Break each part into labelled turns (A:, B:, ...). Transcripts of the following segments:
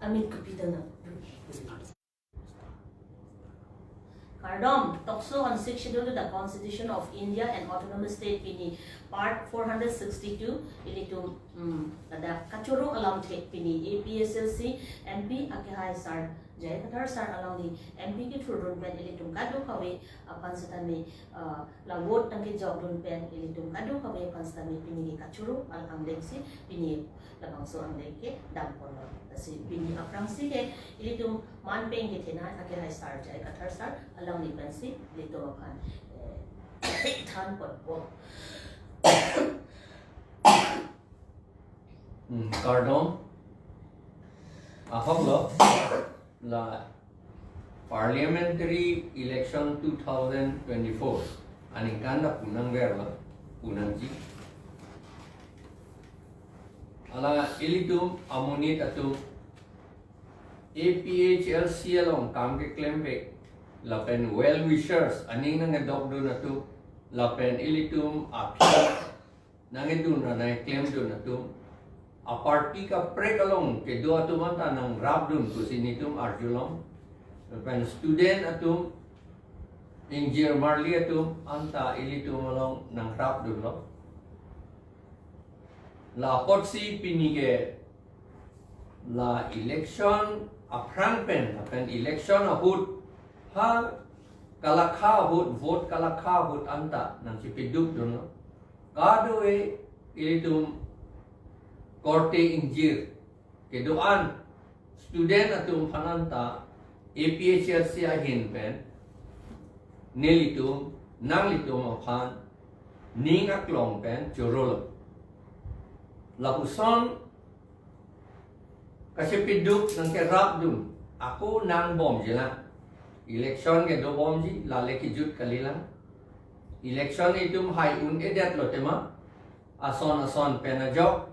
A: Amit Kapitana. Cardom talks on 6th schedule to the Constitution of India and Autonomous State Pini Part 462 ilitum the Kachuru along take Pini APSLC MP Akihai Sar Jay Katar Sar along the MP ki Furun Pen ilitum Kadu Kawe Pansatami la vote Tanki Jogdun Pen ilitum Kadu Kawe Pansatami Pini Kachuru along Lexi Pini Labangso ang Leke Dampono. Si Pini Aprangsi ke ilitum man peng gitina Akihai Sar Jay Katar Sar along the Pensi Lito Apan Tan Pot Po.
B: Cardom ahoglo la parliamentary election 2024 aningkanda punang verla punangji ala ilitum amonit atu APHLC along kamke klembe la pen well wishers aning nang adopt do natu la pen ilitum apia nang idun na claim do natu a party ka prek along ke do atu manta nang rabdun kusinitum arjulong pen student atum engineer marli atum anta ilitum along nang rabdun lo la potsi pinige la election aprang pen election ahut ha kalakha hut vote kalakha hut anta nang sipiduk dun kado e ilitum korte injir kedoan student atum pananta APHLC ahin pen nelitum nang litum aphan ning aklong pen chorolo lapuson kasi piduk ng kerap dun ako nang bom jila election ke do bom ji lale ki jut kalilang election itum hai un edet lotema ason penajok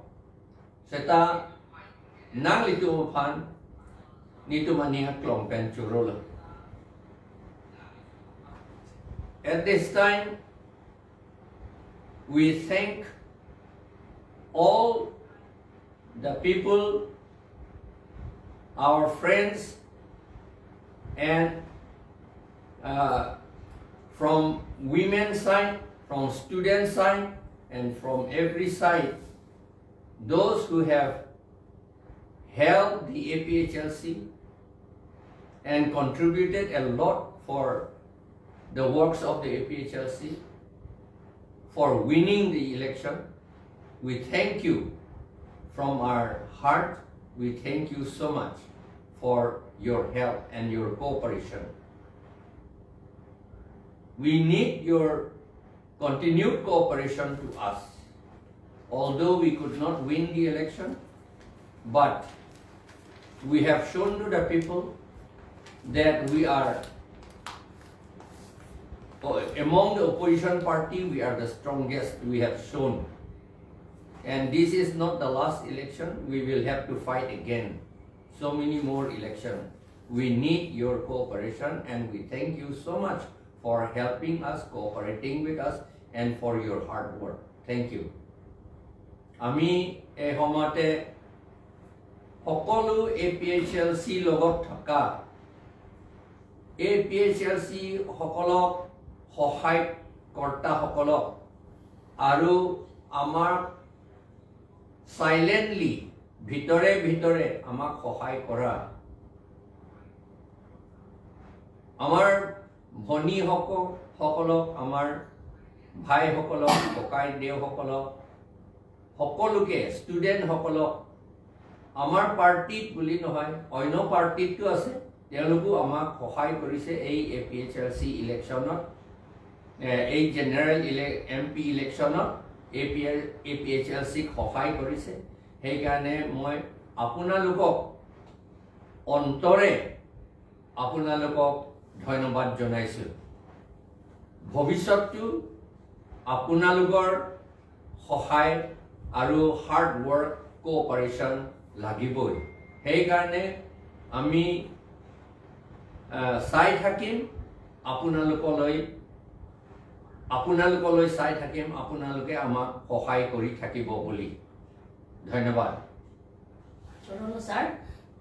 B: seta nang litum phan nitum ani klong pen churolo. At this time we thank all the people, our friends, and from women's side, from student side, and from every side, those who have helped the APHLC and contributed a lot for the works of the APHLC, for winning the election. We thank you from our heart. We thank you so much for your help and your cooperation. We need your continued cooperation to us. Although we could not win the election, but we have shown to the people that we are among the opposition party, we are the strongest. We have shown. And this is not the last election. We will have to fight again. So many more elections. We need your cooperation, and we thank you so much for helping us, cooperating with us, and for your hard work. Thank you. Ami ehomate hokolu APHLC logot thaka APHLC hokolok hohai korta hokolok aru amar silently ভিতরে আমাক সহায় কৰা আমাৰ ভনী সকলক আমাৰ ভাই সকলক ককাই দেও সকলক সকলোকে ষ্টুডেন্ট সকলক আমাৰ পাৰ্টিত বুলি নহয় অন্য পাৰ্টিটো আছে তেওঁলোকো আমাক সহায় কৰিছে এই APHLC ইলেকশ্যনত এই জেনাৰেল MP ইলেকশ্যনত APHLC সহায় কৰিছে সেইকাৰণে মই আপোনালোকক অন্তৰে আপোনালোকক ধন্যবাদ জনাইছো ভৱিষ্যতটো আপোনালোকৰ সহায় আৰু হাৰ্ড ওয়ার্ক কোঅপারেশন লাগিবই সেইকাৰণে আমি চাই থাকিম আপোনালোকলৈ চাই থাকিম আপোনালোকে আমাক সহায় কৰি থাকিব বুলি ধন্যবাদ
A: Chorolo sir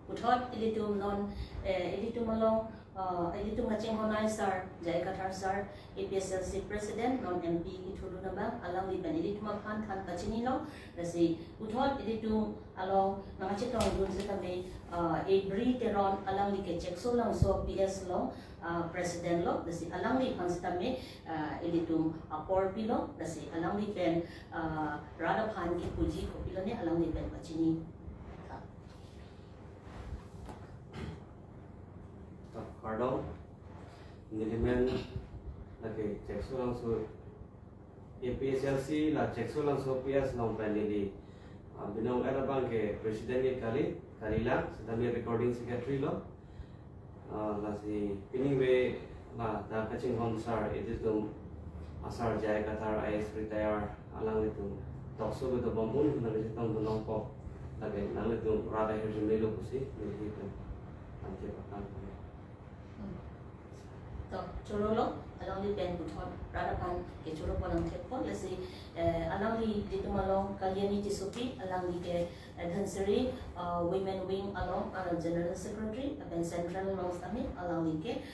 A: uthot ilitum non ilitum along ilitum ngaching honai sar jai kathar sar APSLC president non MP ithulu naba alang li ben ilitum khan than kachini lo nasi uthot ilitum along ngachitong dun sekame every teron alang li ke check so lang so PS lo president lo nasi alang li panstame ilitum apor pilo nasi alang li ben rada phan ki puji ko pilo ne alang li ben kachini
C: Pardon, nilimen lagi cek sulang su APSLC lah cek sulang su PS long panili binong era bang ke presiden ni kali lah sedang recording secretary lo lah si pining be lah dah kacing konsar itu tu asar jaya katar IS retire alang itu tokso itu bambun kena recitang binong ko lagi nang itu rada hirjim melu kusi ni itu nanti akan
A: to chorolo along li ben buthon radapan ke choro palang thepon lesi along li ditumalong kalyani tisupi along li ke dhansari women wing along general secretary ben central north ami along li ke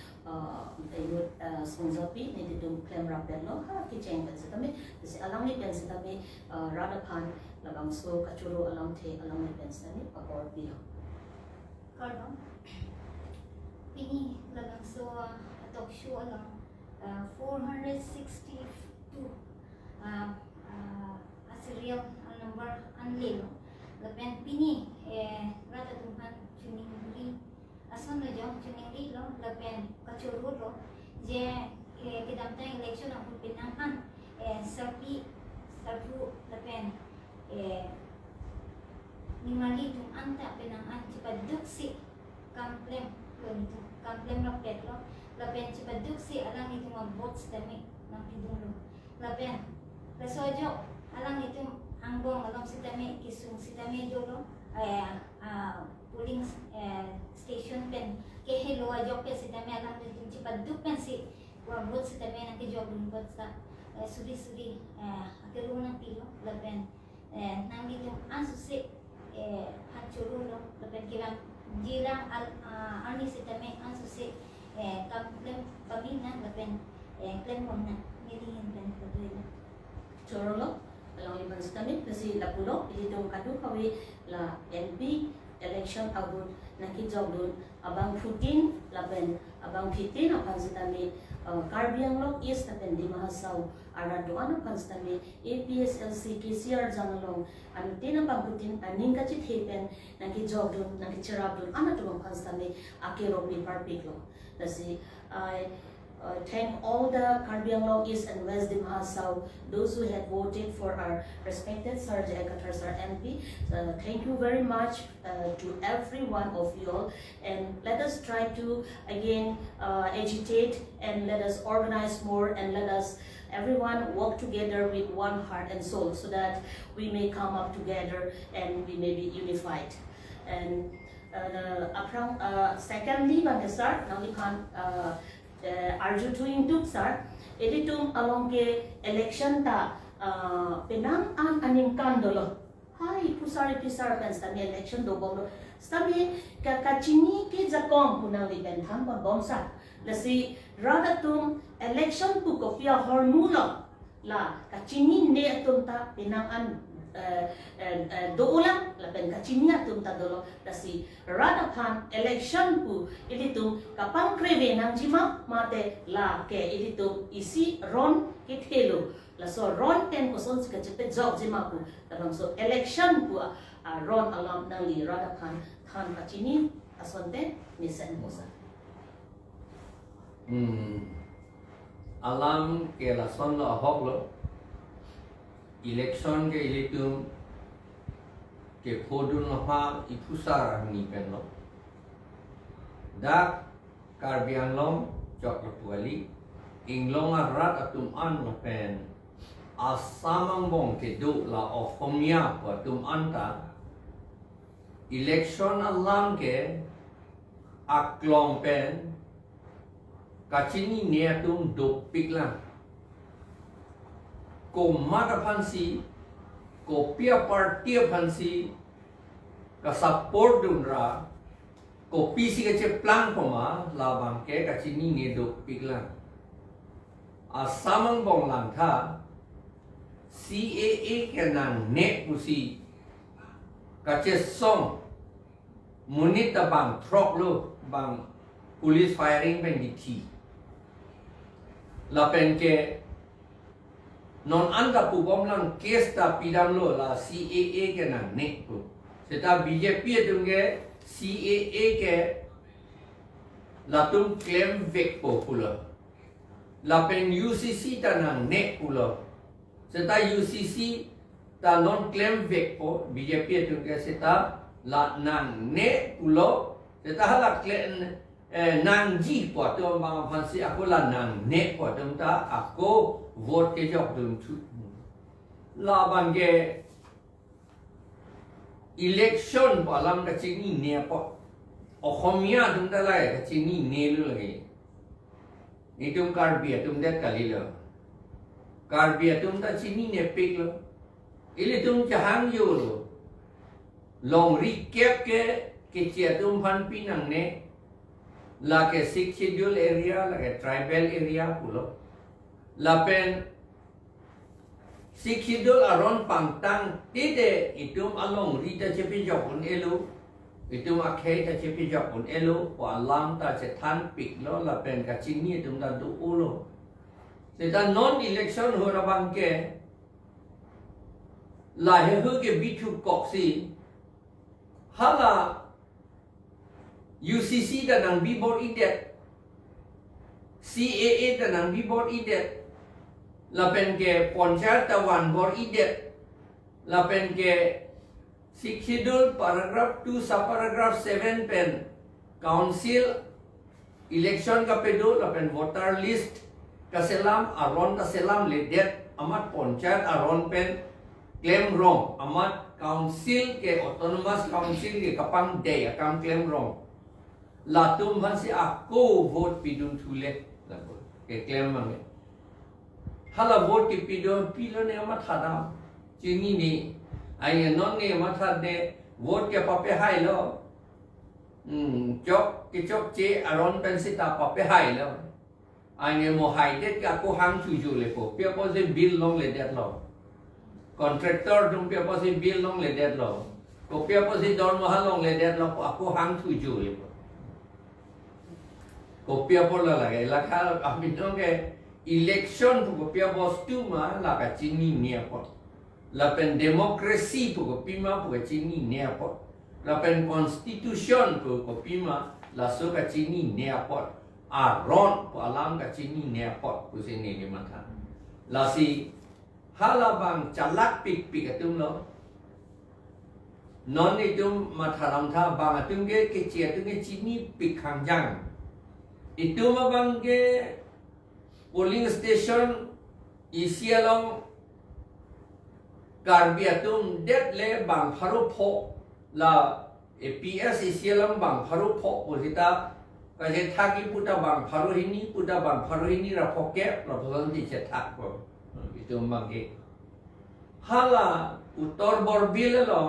A: ayut sungzapi ni ditum claim rapel lo ha ki cheng ben setame lesi along li ben setame radapan labang so kachoro along the along li ben setame apor pi
D: Pardon. Ini lagang so talk show alang 462 asirial number anlilo lapen pini rata tuhan tuning li asan na jong tuning li lo lapen kachuru lo je kidamta election ang pinangan sapi sabu lapen ningali tung anta pinangan cipaduk si kamplem itu kamplem rakyat lo lapen cipaduk si alang itu votes dami ng pidung lo lapen rasojo alang itu angbong alang si dami kisung si dami dolo polling station pen ke hello ajo pe si dami alang itu cipaduk pen si votes si dami ng kijog lungkot sa suri akelung ng pilo lapen nang itu ansu si hancuru lo lapen kilang jirang ani sitame ansu se kamplem pamina lapen klem mona ngilihin pen patuila
A: chorolo along li ban sitame kasi lapulo ilitong kadu kawi la NP election abun naki jogdun abang 15 lapen abang 15 apan sitame Karbiang lo is tapen di Mahasaw arado ano pan sitame APSLC KCR janalong ano tinang pangkutin aning kachit hepen naki jogdun naki charabdun ano tumang pan sitame akero pi parpik lo kasi thank all the Karbiang Law East and West di Mahasaw, those who had voted for our respected Sir Jai Kathar Sir MP. Thank you very much to every one of you all, and let us try to again agitate and let us organize more and let us everyone work together with one heart and soul so that we may come up together and we may be unified. And secondly, Sir, now we can arju tuing tuk sar editum along ke election ta penang an aning kandolo hai pusari pisar pen stami election do bom stami ka kachini ke jakom punang li ben tham pa bom sa lasi radatum election pu ko pia hormulo la kachini ne atum ta penang an do ulang lapen kacinia tum tadolo dasi rada pan election pu ilitum kapang kreve nang jima mate la ke ilitum isi ron kitelo la so ron ten koson ska chepe jog jima pu tabang so election pu ron alam nang li rada pan than kacini asonte misen posa
B: alam ke la son lo hok lo election ke ilitum ke phodun ha ipusar ni penlo dak Karbiang long jok tuali inglong rat atum an la pen asamang bong ke do la ofomia pa tum anta election alam ke aklong pen kachini ne tum do pikla ko mata pansi ko pia partia pansi ka support dun ra kopi si kece plang poma labang ke kacini ne do piklang asamang bong lang tha CAA ke nang ne pusi kace song munit ta bang throk lo bang police firing ben dithi la pen ke non anda pu bom lang case ta pidam lo la CAA ke nang ne pu seta BJP atunge CAA ke latung claim vek po pula lapen UCC ta nang ne pula seta UCC ta non claim vek po BJP atunge seta la nang ne pula seta hala claim nang ji po tu bang fansi aku la nang ne po tu ta aku vote ke jok dum tu la bangge election palam ka chini ne po Ohomia tum da lai ka chini ne lu lagi ni tum karbia tum det kali lo karbia tum da chini ne pik lo ile tum jahang yo lo long recap ke chia tum phan pinang ne la ke six schedule area la ke tribal area pulo la pen Sikidul aron pangtang tide itum along rita cepi jokun elu itum akhai ta cepi jokun elu wa lam ta cetan pik lo la pen ka chini itum da du ulo seta non election ho ra bang ke la he hu ke bitu koksi hala UCC da nang bibor idet CAA da nang bibor idet lapen ke Pontianak tawan bor idet lapen ke Schedule paragraph 2 subparagraph 7 pen council election ka pedo lapen voter list kaselam aron kaselam ledet amat Pontianak aron pen claim wrong amat council ke autonomous council ke kapang day akam claim wrong latum han si aku vote pidun thule lapo ke claim mangi hala vote ki pilo ne amat thada chini ni ai non ne amat thade vote ke pape hai lo chok che aron pensita pape hai lo ai ne mo hai det ka ko hang chu ju le ko pe po se bill long le det lo contractor dum pe po se bill long le det lo ko pe po se don mo ha long le det lo ko hang chu ju le ko pe po la la la kha amin dong ke election pu pia bos tu ma la ka chini ne po la pen democracy pu pima pu chini ne po la pen constitution pu pima la so ka chini ne po a ron pu alam ka chini ne po pu se ne ni ma tha la si hala bang chalak pik pik atum lo non ni tum ma tharam tha bang atum ge ke chia tu ge chini pik khang jang itu ma bang ge polling station isialong karbiatum det le bang pharu pho la APS isialong bang pharu pho posita kaje thaki puta bang pharu hini ra phoke proposal di che thak ko itu mangge hala uttor borbil lo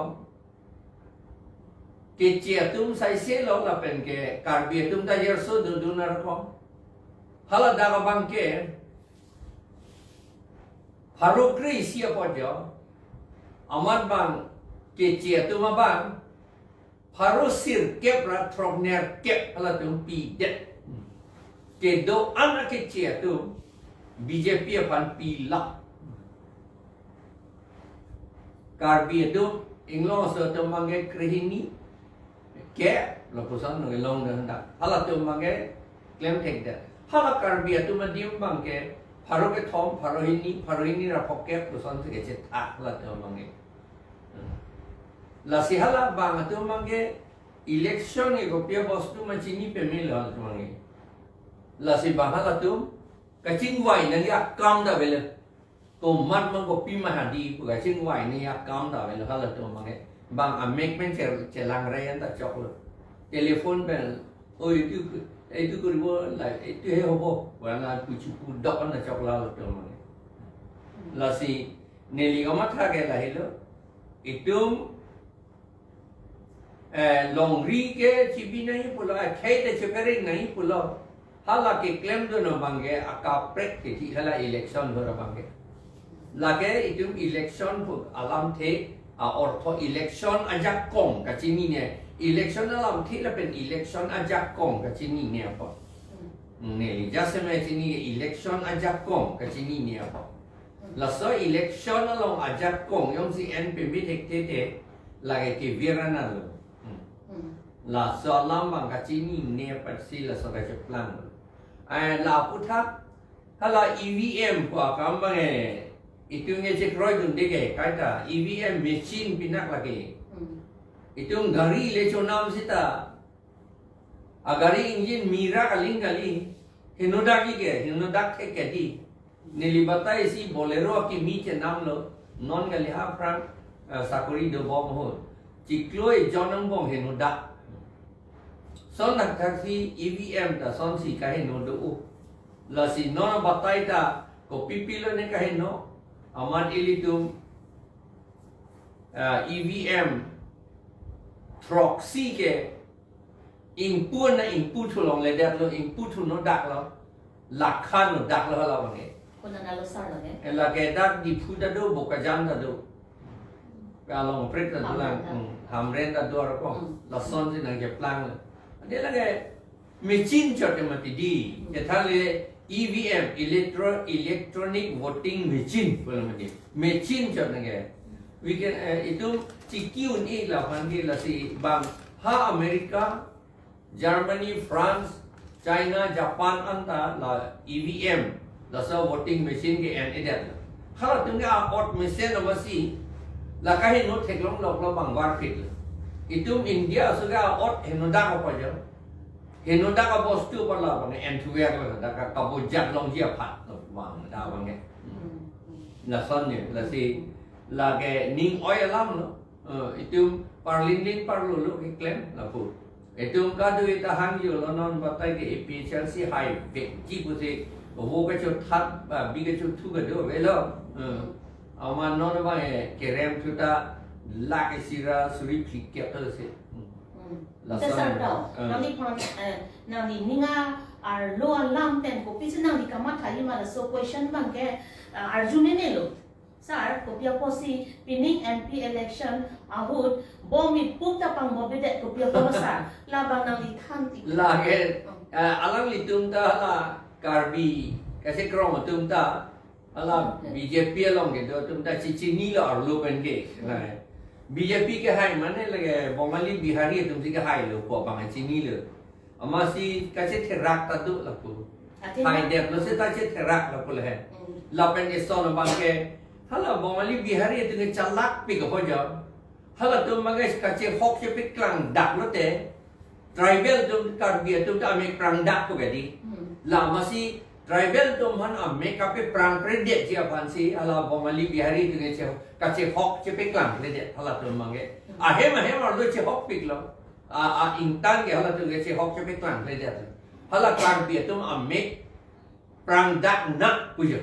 B: ke chiatum sai se lo la pen ke karbiatum ta yer so dunar ko hala daga bangke haru kri sia pojo amat bang ke chia tu ma bang haru sir kep ra trogner kep hala tum pi det ke do ana ke chia tu BJP pan pi la karbi tu inglo so tu mangi krihini ke lo pusan no long da hala tu mangi claim take that hala karbia tu madium bangke pharo ke thom pharo hini ra phokke pusan se che thak la tu mangi la si hala bang tu mangi election e gopia bostu ma chini pe mil la tu mangi la si bahala tu ka ching wai na ya kam da bele ko mat mang gopi ma hadi pu ka ching wai ni ya kam da bele hala tu mangi bang a make men che lang rayan ta chok lo telephone bel oi tu itu kuribo la itu he hobo wala puchu dok na chokla to mane la si neli gama tha ge la hilo itum long ri ke chibi nahi pulo khai te chepering nahi pulo hala ke claim do no bange aka prek ke thi hala election ho ra bange lage itum election pu alam the ortho election ajak kong ka chini ne election alam thi la pen election ajak kong ka chini ne pa ne jasme chini election ajak kong ka chini ne pa la so election along ajak kong yong si en pe mi thek te lage ke virana lo la so alam bang ka chini ne pa si la so ka cheplang la puthak hala EVM ko kam bang itu nge cek roy dun dege kaita EVM machine pinak lagi itu gari le chonam sita agari engine mira kaling kali hinodak ke hinodak ke di nilibata isi bolero ki mi che nam lo non kali ha prang sakuri do bom ho cikloi jonam bom hinodak son nak taksi EVM ta son si ka hinodu la si non batai ta ko pipilo ne ka hino amat ilitum EVM proxy ke input na input long le dat lo input no dak lo lakhan no dak lo la bange
A: kuna nalo sar lo ne
B: la ke dak di phuda do boka jam da do ka long pret da lang hamren da do ko la son sin ke plan de la ke machine chote mati di ke thale EVM electronic voting machine machine chot nge we can itu CQ ni la panggil la si bang ha America Germany France China Japan anta la EVM la so voting machine ke en edat kalau tungga out machine apa si la kahin no theklong lok lo bang war fit itu India suga out henoda apa je henoda ka bostu pala bang entuer la ka kabojat long dia phat bang da bang ke la son ni la si la ke ning oil lam no itu parlin parlo lo ke claim la pu itu ka du ita hang yo lo non batai ke efficiency high ve ji bu se wo ka chu that bi ka chu thu ka do ve lo ama non ba ke rem chu ta la ke sira suri phik ke ta se la
A: Tesar tau, nang pon nang ninga ar lo alam ten ko pis nang kama thali mala so question bang ke arjune ne lo sar ko pia posi pinning MP election ahut bomi pukta pang mobede ko pia posa la bang nang than ti
B: la ke alang li tum ta la karbi ka se krom tum ta ala BJP long ke do tum ta chi ni la ar lo ben ke BJP ke hai mane lage Bengali Bihari tum ke hai lo po bang chini lo ama si ka che therak ta du la pu hai de lo se ta che therak la pu le la pen ke son bang ke hala Bengali Bihari tu ke chalak pi ko jo hala tum mang ka che hok che pi klang dak lo te tribal tum kar bi tum ta me krang dak ko ke di la ma si tribal tum han ame ka pe prang predet ji apan si hala Bengali Bihari tu ke che ka che hok che pi klang le de hala tum mang ke ahem lo che hok pi lo intan ke hala tu ke che hok che pi klang le de hala klang bi tum ame prang dak nak pu jo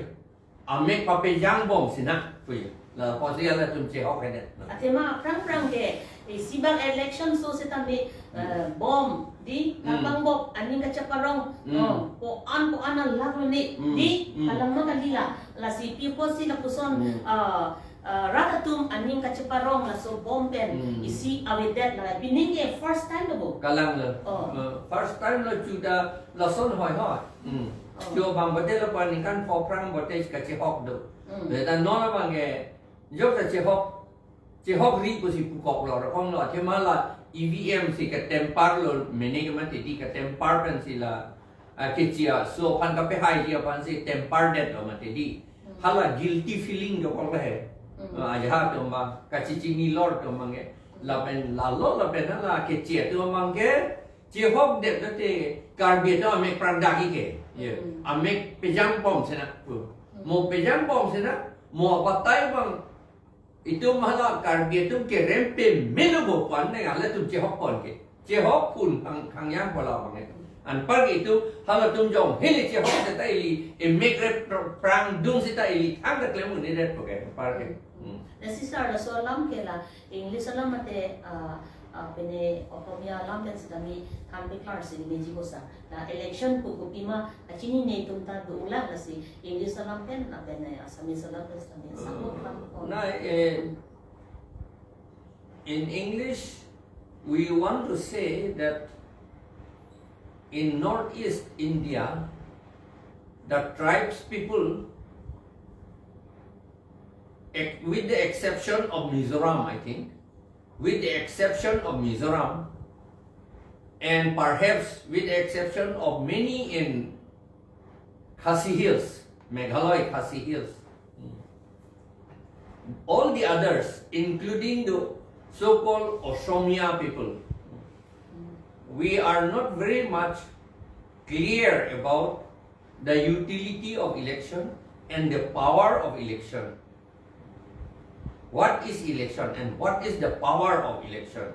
B: ame pa pe yang bom sina pu jo la po si hala tum che hok le de
A: atema prang ke sibang election so se tambe bom di kabang bom aning kachaparong ko an lagu ni di alam mo kanila la si people si la puson ratatum aning kachaparong la so bom pen isi awedet la bining ke first time bo
B: kalang lo first time lo chuda la son hoi hoi jo bang bote lo pa ni kan pho prang bote ka che hok do le ta no la bang ke yok ta che hok ri ko si pu kok lo ra kong lo che ma la EVM si ka tempar lo mene ke ma ti ka tempar pen si la ke chia so pan ka pe hai ji pan si tempar det lo ma ti di hala guilty feeling do ko le aja to ma ka chi ni lor to ma nge la pen la lo la pen la ke chia to ma nge che hok det lo te kar bi to me pran da ki ke ye ame pe jang pom se na mo pe jang pom se na mo patai bang itu malah karbi itu ke rempe menubo pan ne gale tu jehok pon ke jehok pun kang yang pola bang an pagi itu hala tum jong hele jehok seta ili emigre prang dung seta ili ang da klemu ne det poke par ke
A: na si sar so lam ke la english lam mate pene Otomia lamben sedami kan declare si meji kosa na election ku kupima achini ne tumta do ulang na si English lamben na pene Assamese lamben sedami sakot lam.
B: Now, in English, we want to say that in northeast India, the tribes people, with the exception of Mizoram, I think, with the exception of Mizoram, and perhaps with the exception of many in Khasi Hills, Meghalaya Khasi Hills, all the others, including the so-called Osomia people, we are not very much clear about the utility of election and the power of election. What is election and what is the power of election?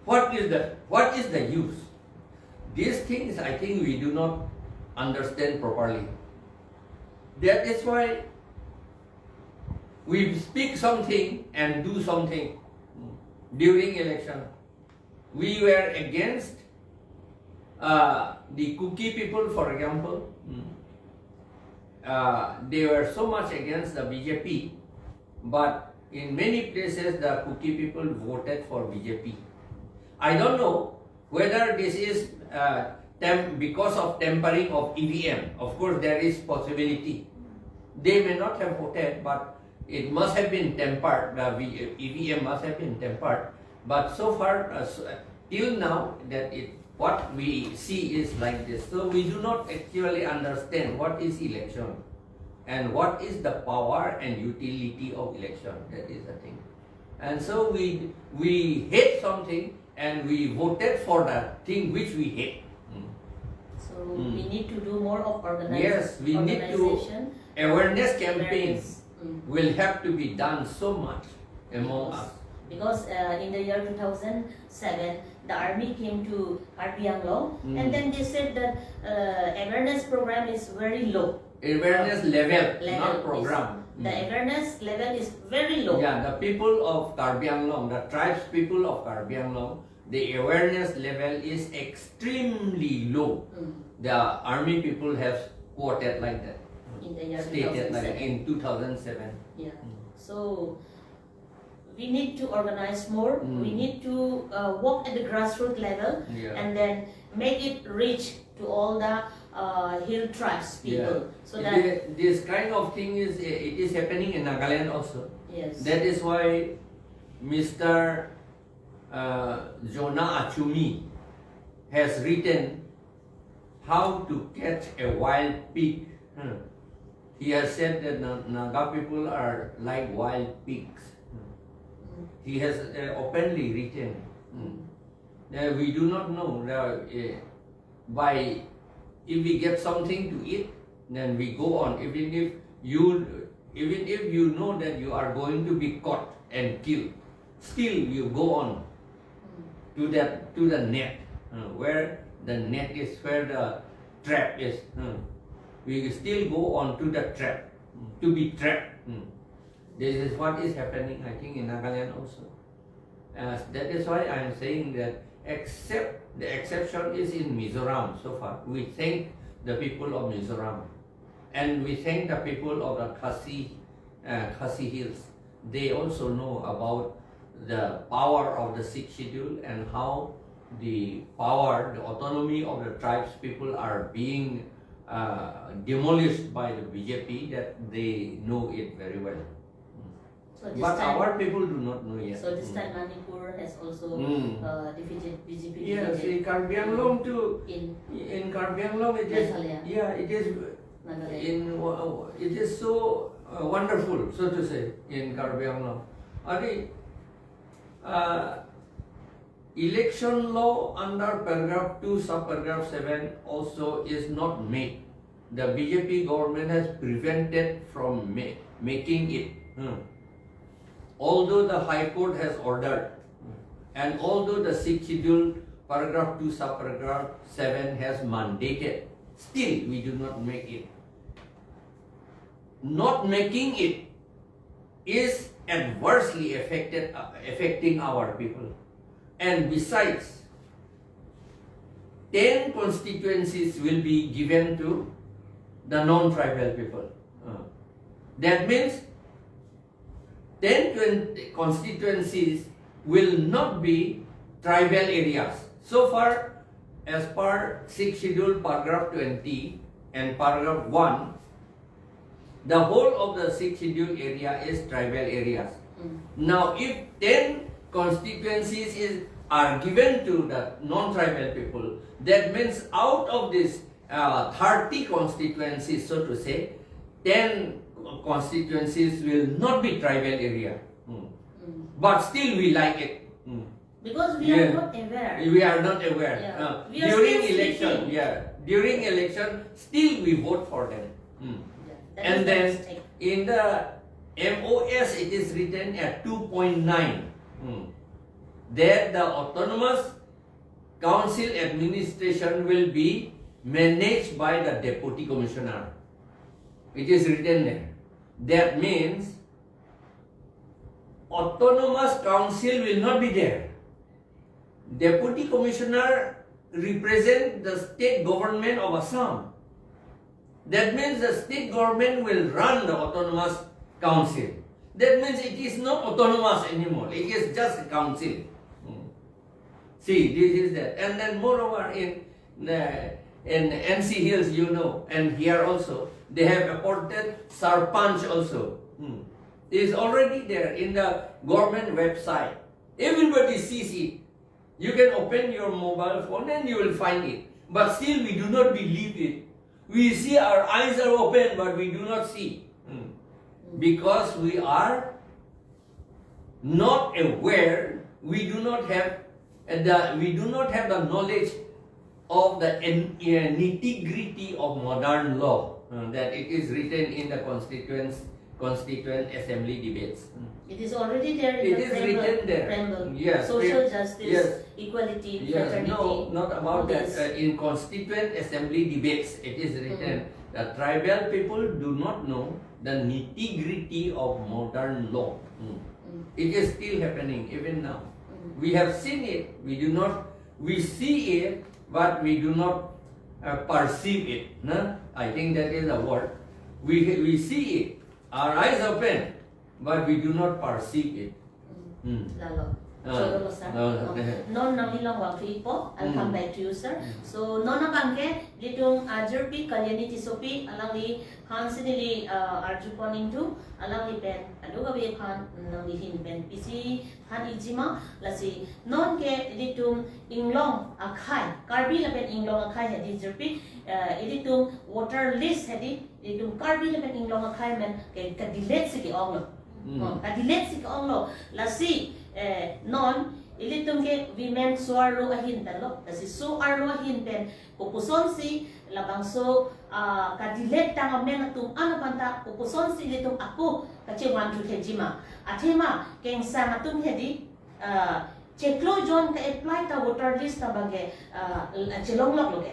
B: What is the use? These things I think we do not understand properly. That is why we speak something and do something during election. We were against the Kuki people, for example. They were so much against the BJP, but in many places the Kuki people voted for BJP. I don't know whether this is because of tampering of EVM. Of course, there is possibility. They may not have voted, but it must have been tempered. The EVM must have been tempered. But so far, till now, what we see is like this. So we do not actually understand what is election and what is the power and utility of election. That is the thing. And so we hate something and we voted for that thing which we hate.
A: So we need to do more of
B: Yes, we need to awareness campaigns will have to be done so much among us.
A: Because in the year 2007, the army came to Karbi Anglong, and then they said that awareness program is very low.
B: Awareness level, not program.
A: The awareness level is very low.
B: Yeah, the people of Karbi Anglong, the tribes people of Karbi Anglong, the awareness level is extremely low. The army people have quoted like that.
A: In the year
B: Stated
A: 2007.
B: like in 2007.
A: Yeah. So we need to organize more. We need to work at the grassroots level, and then make it reach to all the hill tribes people. So that
B: this kind of thing is happening in Nagaland also.
A: yes.
B: That is why Mr. Jonah Achumi has written how to catch a wild pig. He has said that Naga people are like wild pigs. He has openly written. We do not know if we get something to eat, then we go on. Even if you know that you are going to be caught and killed, still you go on to the net, where the net is, where the trap is. We still go on to the trap, to be trapped. This is what is happening, I think, in Nagaland also. That is why I am saying that except the exception is in Mizoram so far. We thank the people of Mizoram, and we thank the people of the Khasi Hills. They also know about the power of the Sixth Schedule and how the power, the autonomy of the tribes people are being demolished by the BJP, that they know it very well.
A: So this
B: But
A: time,
B: our people do not know yet.
A: so this time Manipur has also defeated BJP.
B: Yes, in Karbi Anglong too.
A: In
B: Karbi Anglong it is.
A: Meghalaya.
B: Yeah, it is.
A: Nagaland.
B: It is so wonderful, so to say, in Karbi Anglong. Election law under paragraph 2, subparagraph 7 also is not made. The BJP government has prevented from making it. Although the High Court has ordered, and although the Sixth Schedule paragraph 2, subparagraph 7 has mandated, still we do not make it. Not making it is adversely affecting our people. and besides, 10 constituencies will be given to the non-tribal people. That means 10 constituencies will not be tribal areas. So far, as per 6th schedule paragraph 20 and paragraph 1, the whole of the 6th schedule area is tribal areas. Now, if 10 constituencies are given to the non-tribal people, that means out of this 30 constituencies, so to say, 10 constituencies will not be tribal area. But still we like it.
A: Because we are not aware.
B: We are not aware.
A: Yeah. We are
B: During
A: still
B: election,
A: sleeping.
B: during election, still we vote for them.
A: That
B: And
A: is the
B: then
A: mistake.
B: in the MOS, it is written at 2.9 that the autonomous council administration will be managed by the deputy commissioner. It is written there. That means autonomous council will not be there. Deputy commissioner represent the state government of Assam. That means the state government will run the autonomous council. That means it is not autonomous anymore. It is just a council. See, this is that. And then moreover in NC Hills, you know, and here also, they have appointed Sarpanch also. It is already there in the government website. Everybody sees it. You can open your mobile phone and you will find it. But still we do not believe it. We see, our eyes are open, but we do not see. Because we are not aware, we do not have the knowledge of the nitty-gritty of modern law that it is written in the constituent assembly debates.
A: It is already there in
B: It
A: the
B: is
A: preamble.
B: written there.
A: Preamble.
B: Yes.
A: Social justice,
B: Yes.
A: equality,
B: Yes,
A: fraternity.
B: no, not
A: all
B: about that.
A: this.
B: In constituent assembly debates, it is written that tribal people do not know the nitty-gritty of modern law. It is still happening even now. We have seen it. We see it, but we do not perceive it. No? I think that is the word. We see it. Our eyes open, but we do not perceive it.
A: Lalo.
B: Ah,
A: Cholo, sir.
B: no.
A: Non nang waktu po. I'll come back to you, sir. So non bangke litong jerpi kalyani tisopi alang li han sinili arjuponing to alang li pen aduga be han nang li hin pen pisi han ijima lasi non ke litong inglong akai karbi la pen inglong akai hedi jerpi litong water list hedi litong karbi la pen inglong akai men ke kadilet sigi onglo. Kadilet sigi onglo lasi non ilitung ke women suarlo ahin talo kasi suarlo ahin pen kupuson si labang so kadilet tang amen atum ano panta kupuson si litung aku kace wan tu hejima athema keng sa matum hedi ceklo john ka apply ta voter list ta bage chelong lok loke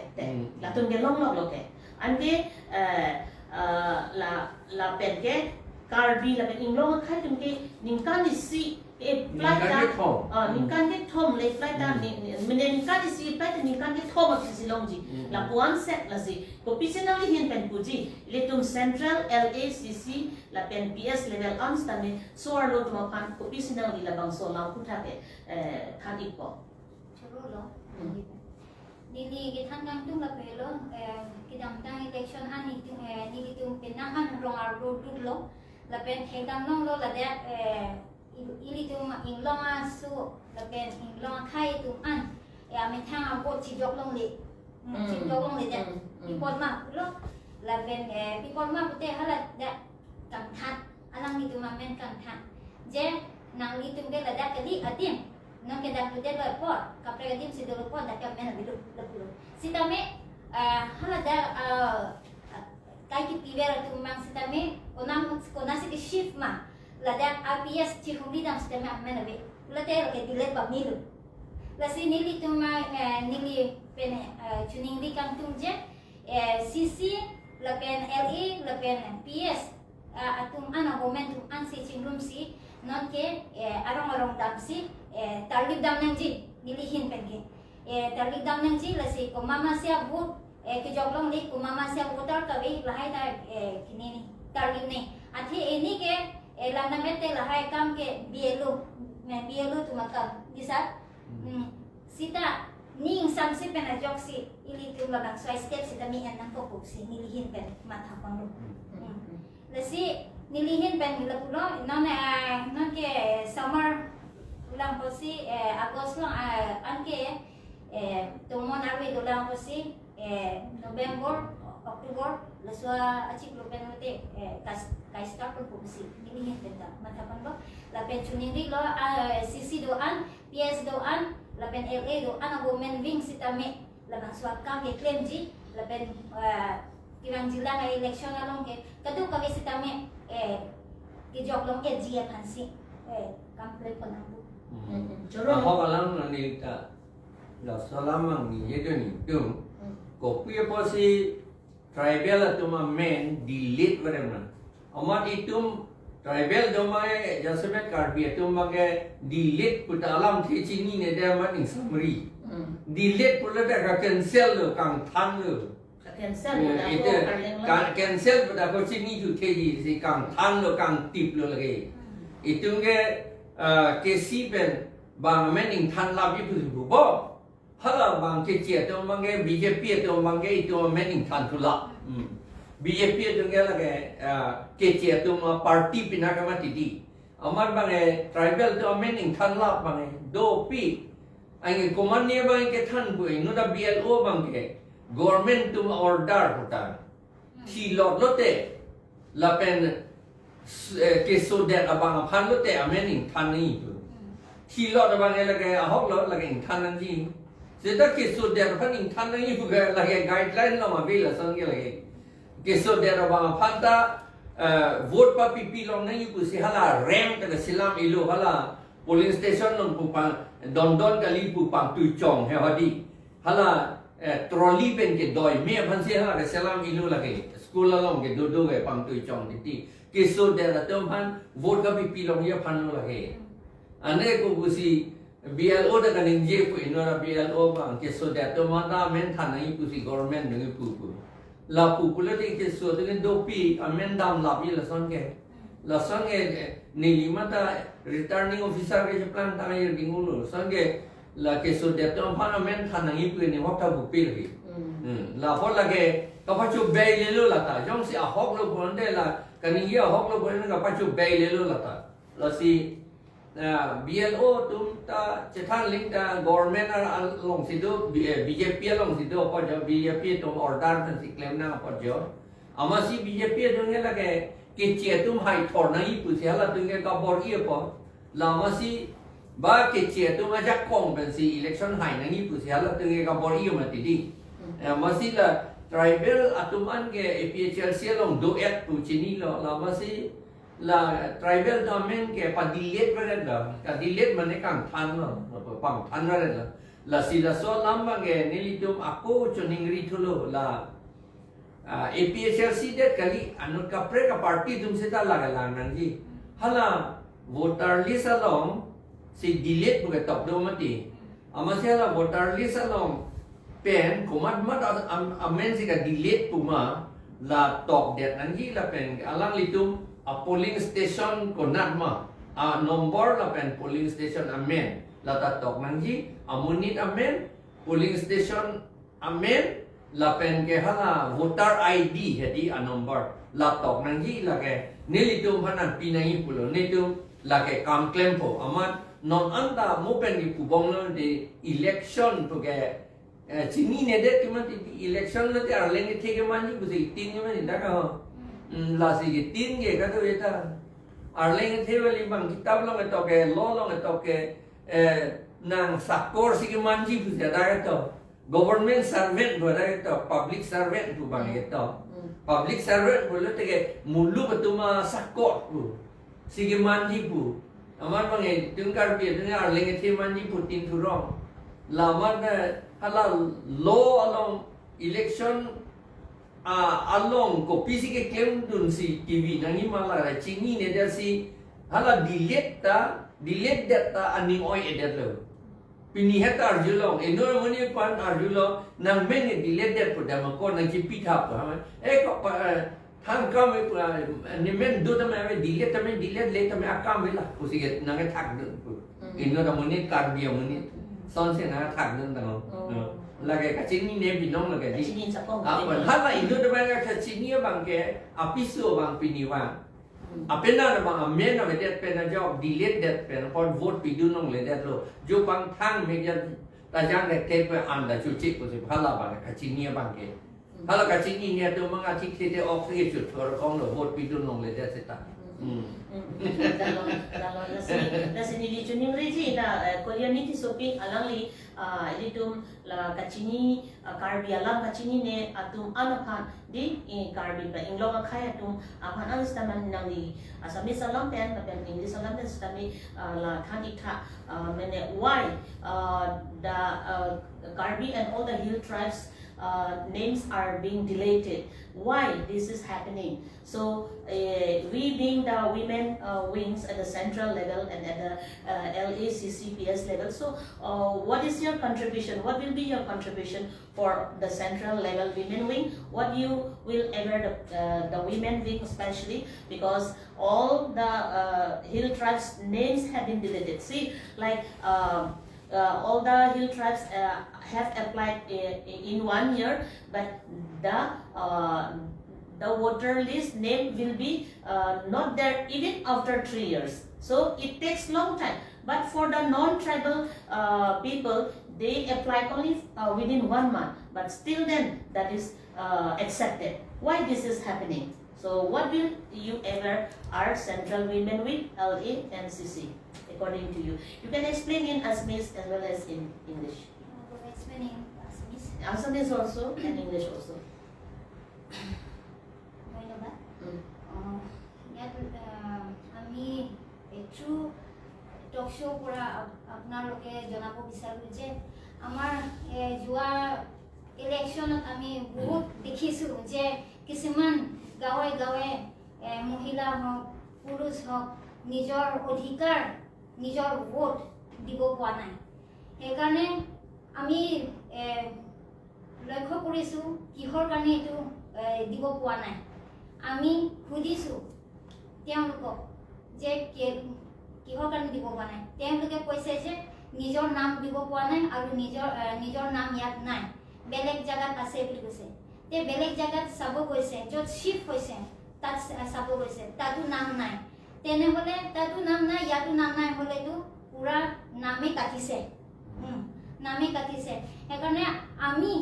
A: latung ke long lok loke ande la pen ke karbi la pen inglong khai tum ke ningkan si flight ningkan ke thom le flight ta ningkan si flight ningkan ke thom of silongji la puan set la si ko pisenali hin pen puji letum central LACC la pen PS level ans ta me soar lo to pan ko pisenali la bang so la putha ke than ipo
D: Chalo lo. Nili kita kan tung la pelo kita tang election ani nili tung penahan rong arro lo la pen hegam long lo la de ili tung inglong su la pen inglong khai tung an me thang a bot chi jok long li chi jok long li de pipol ma lo la pen pipol ma pute hala de kang that alang ni tung men kang that je nang li tung de la de kadi atim nang ke da pute lo pot kapre atim si do pot da ka men bilu lo sitame hala da kai ki pivera tung mang sitame konasi ki shift ma la da RPS chi hungli dam sitame amen ave la te ke dile pa milu la si nili tung nili pen chuning li kang tung je CC la pen LE la pen PS atung ana momentum an si chingrum si non ke arong dam si tarlib dam nang ji nilihin pen ke terlidang nang ji lasi ko mama sia but ke joglong ni ko mama sia voter ka be lahai ta kini ni tarlim ni athi ini ke lana mete lahai kam ke bielo tu makam bisa sita ning samsi pen ajoksi ili tu labang so step sita mi nang ko si nilihin pen matha pang lasi nilihin pen gila pulo non ke summer ulang po si Agos lang anke tumon arwi ulang po si November October laswa achik lupen mate kai start po si nilihin pen ta matapan lo lapen chuning lo CC doan PS doan lapen LA doan women wing sitame labang swakam ke claim ji lapen kirang jila na election along ke kadu kami sitame ke joklong ke jia pansi kample panambu
B: Ahok alam nanti kita dah selama ni jadi ni tu, kopi apa si tribal atau men delete bagaimana? Amat itu tribal domai jasmet karbi itu makai delete pun alam theci ni ni dia mana summary. Delete pun ada cancel lo, kang tan lo. Itu cancel pun ada kau sini tu theci si kang tan lo, kang tip lo lagi. Itu ke kesi pen bang mening tan labi pun bubo, hala bang kecil tu bang BJP tu bang itu mening tan tu lah. BJP tu lagi kecil tu parti pinakan mati di. Amar bang tribal tu mening tan lah bang do pi. Angin komannya bang ke tan buai, nuda BLO bang ke government tu order putar. Si lote lapen kesodet abang aphan lo te amening tan ni tu si lot abang lagi ahok lot lagi tan nanti sedak kesodet aphan ing tan ni bukan lagi guideline lo mabil asal lagi kesodet abang aphan ta vote pa pipi long nang ibu si hala rem ta silam ilo hala polling station long pupang don kali pupang tu chong he hadi hala trolley pen ke doi me aphan si hala silam ilo lagi school long ke dodo ke pang tu chong ti keso dera tempan vote ka pilong ya panu lagi ane ko busi BLO da kan inje ko inora BLO bang keso dera temanda men thanai busi government ngi pu la pu le keso de dopi amen dam la bi la songe ni limata returning officer ke plan ta ye dingulu songe la keso dera tempan amen thanai pu ni wakta bu pi lagi la hol lagi ka pachu bay le lo la ta jong si a hok lo bonde la kaniya hok lo boleh nak pacu bay lelo lata. Lasi BLO tum ta cetan link ta government long situ BJP long situ apa jo BJP tum order dan si claim na apa jo. Amasi BJP tu ni lagi kecil tum hai thor na ipu siala tu ni kabor iya apa. Lama si ba kecil tu macam kong dan si election hai na ipu siala tu ni kabor iya mati di. Masih lah tribal atuman ke APHLC long doet tu cini lo la masih la tribal domain ke padilet berada ka dilet mana kang tan lo pang tan berada la sila so lambang ke nilitum aku cuning ritulo la APHLC det kali anut kapre ka party tum seta lagalang nanti hala voter list along si dilet bukan top do mati amasih hala voter list along pen kumat amen sika delete puma la top det nanti la pen alang litum a polling station konat ma a nombor la pen polling station amen la ta top nanti amunit amen polling station amen la pen ke hala voter ID hedi a nombor la top nanti la ke nilitum hanan pinai pulo nitum la ke kam claim po amat non anta mo pen di pubong no de election to ke cini ni dek cuma election nanti arleng itu ke mana busi tin cuma ni dah kau lasi ke tin ke kata kita arleng itu beli bang kitab long itu ke law long itu ke nang sakor si ke manji busi dah kata government servant boleh kata public servant tu bang kata public servant boleh tu ke mulu betul mah sakor tu si ke manji tu amat bang tungkar biar tungkar arleng itu manji tu tin tu rong lama hala law along election along ko pisi ke claim dun si TV nangi malah cini ni dia si hala delete data aning oi edit lo pini het arjulong enor muni pan arjulo nang meni diledet po dama ko nang jipita po ko tham kam ni men do tama dilet le tama akam vela usiget nang thak do enor muni karbia muni son se na thak do tang lage ka chini ne binong lage di
A: Chini sa ko.
B: apa hala enor tama ka chini bang ke apiso bang piniwa apena na bang amen na vedet pena job delete that pena for vote pidunong le that lo jo bang thang media tajang le tepe anda chu chik ko se phala ba ka chini bang ke hala ka chini ne to mga thik thite off ke chu thor kong lo vote pidunong le that se ta
A: Dalo na sinili chuning reji na Korean niti sopi alangli ilitum la kachini karbi alam kachini ne atum anakan di karbi ba inglong khaya tum apan anstaman nang asami salam pen pen English salam pen stami la thani tha mene why the Karbi and all the hill tribes names are being deleted. Why this is happening? So we being the women wings at the central level and at the LACCPS level. So what is your contribution? What will be your contribution for the central level women wing? What you will ever the women wing especially because all the hill tribes names have been deleted. See like all the hill tribes have applied in 1 year, but the voter list name will be not there even after 3 years. So it takes long time. But for the non-tribal people, they apply only within 1 month. But still then that is accepted. Why this is happening? So what will you ever our Central Women Week, LA and CC? According to you, you can explain in Assamese as well as in English.
D: Explain in Assamese.
A: Assamese also and English also.
D: আমি একটু talk show' পৰা আপোনালোকে জনাব বিচাৰোঁ যে আমাৰ যোৱা ইলেকশ্যনত আমি বহুত দেখিছোঁ যে কিছুমান গাঁৱে গাঁৱে মহিলা হওক পুৰুষ হওক নিজৰ অধিকাৰ নিজৰ ভোট দিব পৰা নাই সেইকাৰণে আমি লক্ষ্য কৰিছোঁ কিহৰ কাৰণে এইটো দিব পৰা নাই আমি সুধিছোঁ তেওঁলোকক যে কিহৰ কাৰণে দিব পৰা নাই তেওঁলোকে কৈছে যে নিজৰ নাম দিব পৰা নাই আৰু নিজৰ নাম ইয়াত নাই বেলেগ জাগাত আছে বুলি কৈছে তে বেলেগ জাগাত চাব গৈছে য'ত শিফ্ট হৈছে তাত চাব গৈছে তাতো নাম নাই তেনেহ'লে তাতো নাম নাই ইয়াতো নাম নাই হ'লেতো পুৰা নামেই কাটিছে সেইকাৰণে আমি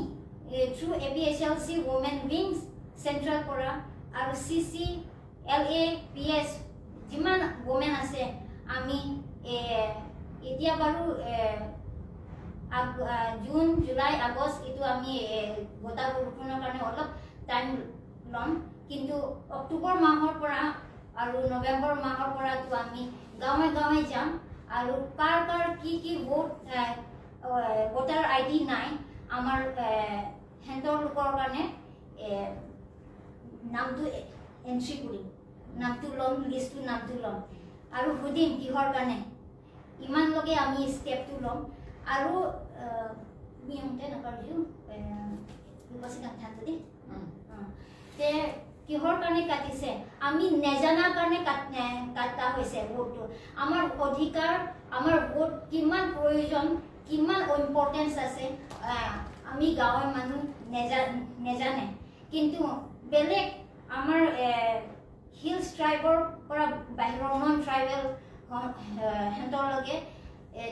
D: through APHLC Women Wings central পৰা আৰু CC LA PS যিমান women আছে আমি এতিয়া বাৰু জুন জুলাই আগষ্ট এইটো আমি বতাহ বৰষুণৰ কাৰণে অলপ টাইম ল'ম কিন্তু অক্টোবৰ মাহৰ পৰা আৰু নৱেম্বৰ মাহৰ পৰাতো আমি গাঁৱে গাঁৱে যাম আৰু কাৰ কি ভোটাৰ ID নাই আমাৰ হেণ্ডৰ লোকৰ কাৰণে নামটো এন্ট্ৰি কৰিম নামটো ল'ম লিষ্টটো নামটো ল'ম আৰু সুধিম কিহৰ কাৰণে ইমান লগে আমি ষ্টেপটো ল'ম আৰু নিয়মতে নকৰিও বিকশিত ধানটো দি তে কিহৰ কাৰণে কাটিছে আমি নেজানা কাৰণে কাটা হৈছে ভোটটো আমাৰ অধিকাৰ আমাৰ ভোট কিমান প্ৰয়োজন কিমান ইম্পৰ্টেন্স আছে আমি গাঁৱৰ মানুহ নেজানে কিন্তু বেলেগ আমাৰ হিলছ ট্ৰাইবৰ পৰা বাহিৰৰ নন ট্ৰাইবেল হেঁতৰলৈকে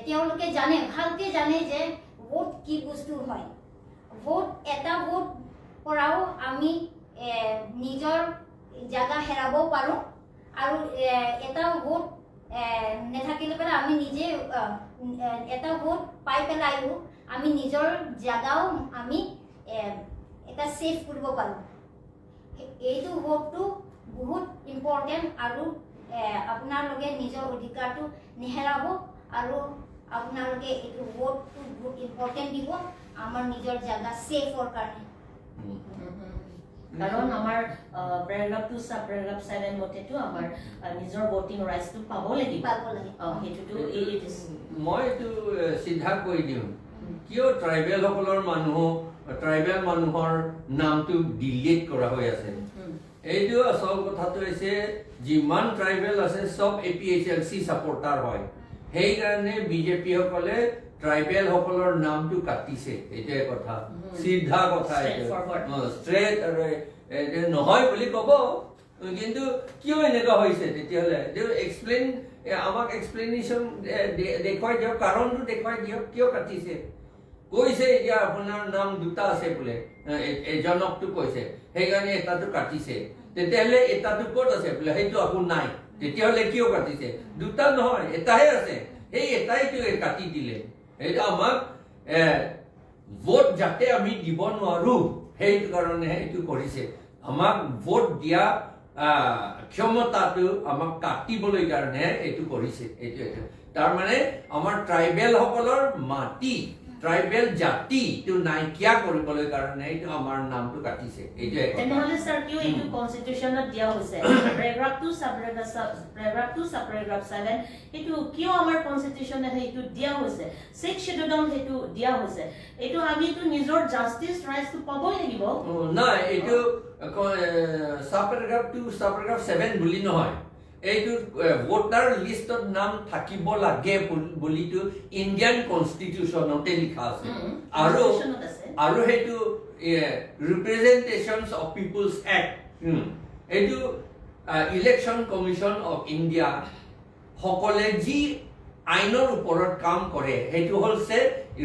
D: তেওঁলোকে জানে ভালকৈ জানে যে ভোট কি বস্তু হয় ভোট এটা ভোট পৰাও আমি নিজৰ জাগা হেৰাবও পাৰোঁ আৰু এটা ভোট নেথাকিলে পেলাই আমি নিজে এটা ভোট পাই পেলাইও আমি নিজৰ জাগাও আমি এটা ছেভ কৰিব পাৰোঁ এইটো ভোটটো বহুত ইম্পৰ্টেণ্ট আৰু আপোনালোকে নিজৰ অধিকাৰটো নেহেৰাব আৰু আপোনালোকে এইটো ভোটটো বহুত ইম্পৰ্টেণ্ট দিব আমাৰ নিজৰ জাগা ছেফৰ কাৰণে
A: কারণ আমার প্যারাগ্রাফ 2 সাব প্যারাগ্রাফ 7 মতেটো আমার নিজৰ ভোটিং ৰাইটসটো পাব লাগিব
D: পাব লাগে
A: হেতুটো ইট ইজ
B: মই এইটো সিধা কৈ দিওঁ কিয় ট্ৰাইবেল সকলৰ মানুহ ট্ৰাইবেল মানুহৰ নামটো ডিলিট কৰা হৈ আছে এইটো আসল কথাটো হৈছে যিমান ট্ৰাইবেল আছে সব APHLC সাপোৰ্টাৰ হয় সেই কাৰণে বিজেপি সকলে ট্ৰাইবেল সকলৰ নামটো কাটিছে এইটোৱে কথা সিধা কথা এইটো স্ট্ৰেট আৰু নহয় বুলি ক'ব কিন্তু কিয় এনেকুৱা হৈছে তেতিয়াহ'লে এক্সপ্লেইন আমাক এক্সপ্লেনেশ্যন দেখুৱাই দিয়ক কাৰণটো দেখুৱাই দিয়ক কিয় কাটিছে কৈছে এতিয়া আপোনাৰ নাম দুটা আছে বোলে এজনকটো কৈছে সেইকাৰণে এটাটো কাটিছে তেতিয়াহ'লে এটাটো ক'ত আছে বোলে সেইটো আকৌ নাই তেতিয়াহ'লে কিয় কাটিছে দুটা নহয় এটাহে আছে সেই এটাইটো কাটি দিলে এইটো আমাক ভোট যাতে আমি দিব নোৱাৰো সেইটো কাৰণে এইটো কৰিছে আমাক ভোট দিয়া ক্ষমতাটো আমাক কাটিবলৈ কাৰণে এইটো কৰিছে এইটো তাৰমানে আমাৰ ট্ৰাইবেল সকলৰ মাটি ট্ৰাইবেল জাতিটো নাইকিয়া কৰিবলৈ কাৰণে এইটো আমাৰ নামটো কাটিছে এইটো
A: তেনেহলে স্যার কিয় এইটো কনস্টিটিউশনত দিয়া হৈছে প্যারাগ্রাফ 2 সাব প্যারাগ্রাফ 7 এইটো কিয় আমাৰ কনস্টিটিউশনে এইটো দিয়া হৈছে 6 শিডিউল এইটো দিয়া হৈছে এইটো আমি তো নিজৰ জাস্টিস ৰাইটসটো পাবই লাগিব
B: না এইটো সাব প্যারাগ্রাফ 2 সাব প্যারাগ্রাফ 7 বুলি নহয় এইটো ভোটাৰ লিষ্টত নাম থাকিব লাগে বুলিটো ইণ্ডিয়ান কনস্টিটিউশনতে লিখা আছে আৰু সেইটো ৰিপ্ৰেজেন্টেশনস অফ পিপলস এক্ট এইটো ইলেকশন কমিশন অফ ইণ্ডিয়া সকলে যি আইনৰ ওপৰত কাম কৰে সেইটো হৈছে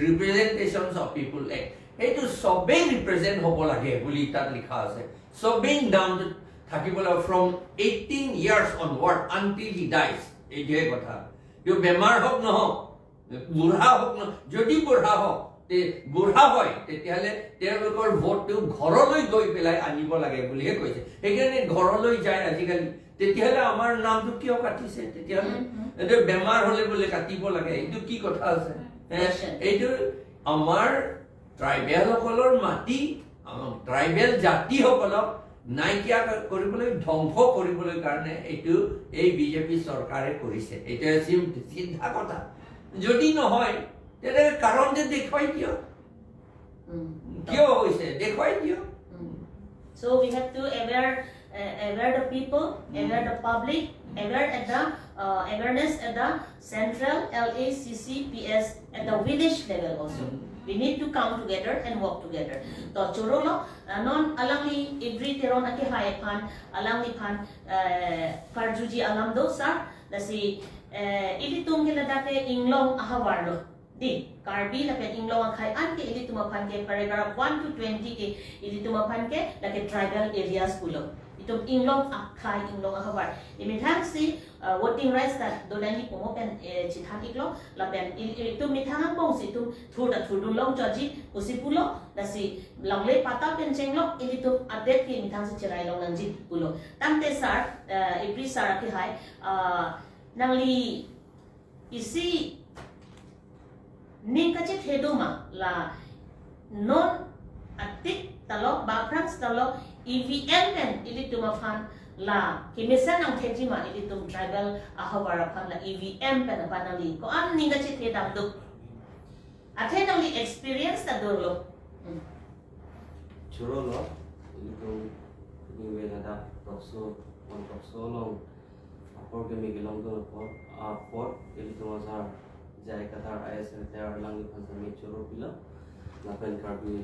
B: ৰিপ্ৰেজেন্টেশনস অফ পিপল এক্ট এইটো সবেই ৰিপ্ৰেজেন্ট হ'ব লাগে বুলি তাত লিখা আছে সবেই নাম থাকিবলৈ from 18 years onward until he dies এইটোৱে কথা यो বেমাৰ হওক নহওক বুঢ়া হওক যদি বুঢ়া হওক তে বুঢ়া হয় তেতিয়াহ'লে তেওঁলোকৰ ভোটটো ঘৰলৈ গৈ পেলাই আনিব লাগে বুলিহে কৈছে সেইকাৰণে ঘৰলৈ যায় আজিকালি তেতিয়াহ'লে আমাৰ নামটো কিয় কাটিছে তেতিয়াহ'লে এইটো বেমাৰ হ'লে বোলে কাটিব লাগে এইটো কি কথা আছে এইটো আমাৰ ট্ৰাইবেল সকলৰ মাটি ট্ৰাইবেল জাতিসকলক নাইকিয়া কৰিবলৈ ধ্বংস কৰিবলৈ কাৰণে এইটো এই বিজেপি চৰকাৰে কৰিছে এইটো চিন্তা কথা যদি নহয় তেনে কাৰণটো দেখুৱাই দিয়ক কিয় হৈছে দেখুৱাই দিয়ক
A: so we have to aware the people aware the public aware at the awareness at the central LACCPS at the village level also we need to come together and work together to churolo non alangli every teron ake hai phan alangli phan karjuji alam do sir lasi ili tumke ladate inglong ahawarlo di karbi la pe inglong khai anke ili tuma phan ke paragraph 1 to 20 ke ili tuma phan ke like tribal areas pulo itu inglong akhai inglong ahawar imithang si voting rights that dolani pomo pen chithak iklo la pen itu mithang pong si tu thuda thudun long chaji usipulo lasi langle pata pen chenglo ili tu update ki mithang si chirai long nanji pulo tamte sar every sar ki hai nangli isi ningkache thedoma la non atik talok bakrans talok EVM pen ili tumafan la kimisa nang thejima ili tum tribal ahawara phan la EVM pen panali ko an ninga che the dam du athe nang li experience ta dorlo
C: churo lo itu ni we nada tokso on tokso long apor ke mi gelong do apor ili tumazar jai katar ISL ter lang ni phan mi churo pila la pen karbi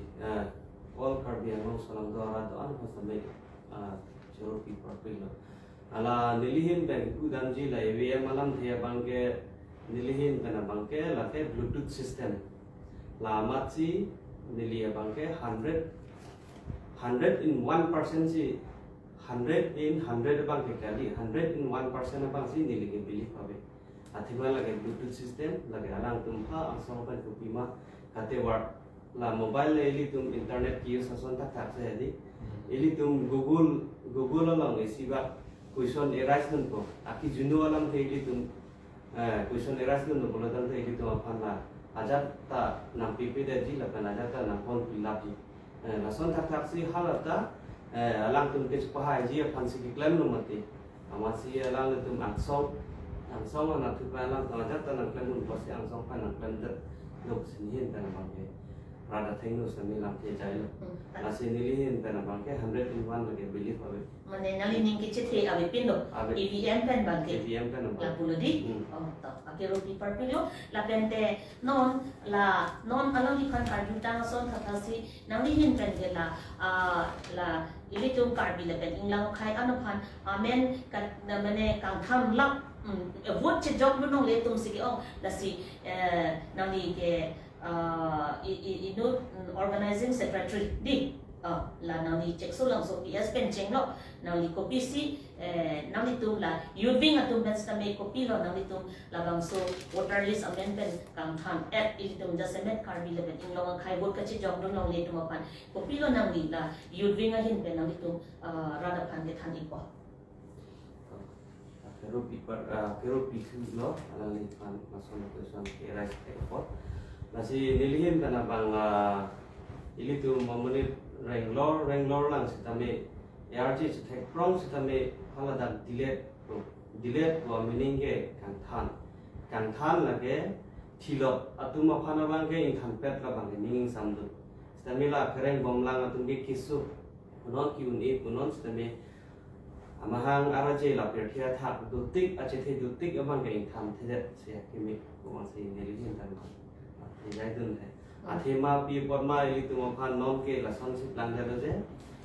C: all karbi ang salang do ara do an phan mi churo pi pila ala nilihin ben udanji la EVM alam thia bangke nilihin kana bangke la ke bluetooth system la machi nilia bangke 100 in 1% si 100 in 100 bangke kali 100 in 1% bang si nilige belief pabe athima lage bluetooth system lage alang tumha asong pan kupima kate war la mobile le ili tum internet ki use ason tak tak se di ili tum google alang isiba question erase nun ko aki junu alam the ili tum question erase nun no bola dan the ili tum aphan la ajat ta nam pp de ji la kan ajat ta nam kon pilap ji la son tak tak si halata alang tum ke sepahai ji fansi ki klem no mati amasi alang tum angsong anak tu alang tengah tanah klem no pasti angsong pan klem dat lok sinihin tanah bangke rada thengu sami lam te jai lo asi nilihin tanah bangke 101 lagi belief abe
A: Mane nalining kichit abe pin lo EVM pen bangke
C: ATM kan
A: la pulodi to akero paper pilo la pente non alang di kan karjuta son khatasi nalihin pen ge la ilitum karbi la pen inglang khai anopan amen kan mane kang tham lak vot che job no le tum sigi ong la si nali ke organizing secretary di la nali check so lang so PS pen cheng lo nali copy si nali tum la yuving atum ben sta me copy lo nali tum la bang so voter list amendment kang tham at ilitum just met karbi le pen inglong khai vot ka che job no long le tum apan copy lo nali la yuving a hin pen nali tum rada phan ge than ipo
C: Pero pisu lo alang lipan mason tusan kira ekspor masih nilihin kana bang ili tu mamunit renglor lang sitame ARG sitek prong sitame haladan delete wa meaning ke kang than lage thilop atuma phana bang ke in than pet la bang ning samdu sitame la kereng bomlang atum ke kisu punon kiuni punon sitame amahang araje la perthia thak dutik achethe dutik amang ke tham thedet se kimi ko se nelihin tan ko te jai dun hai athema pi potma ili tuma phan non ke la sonship lang da je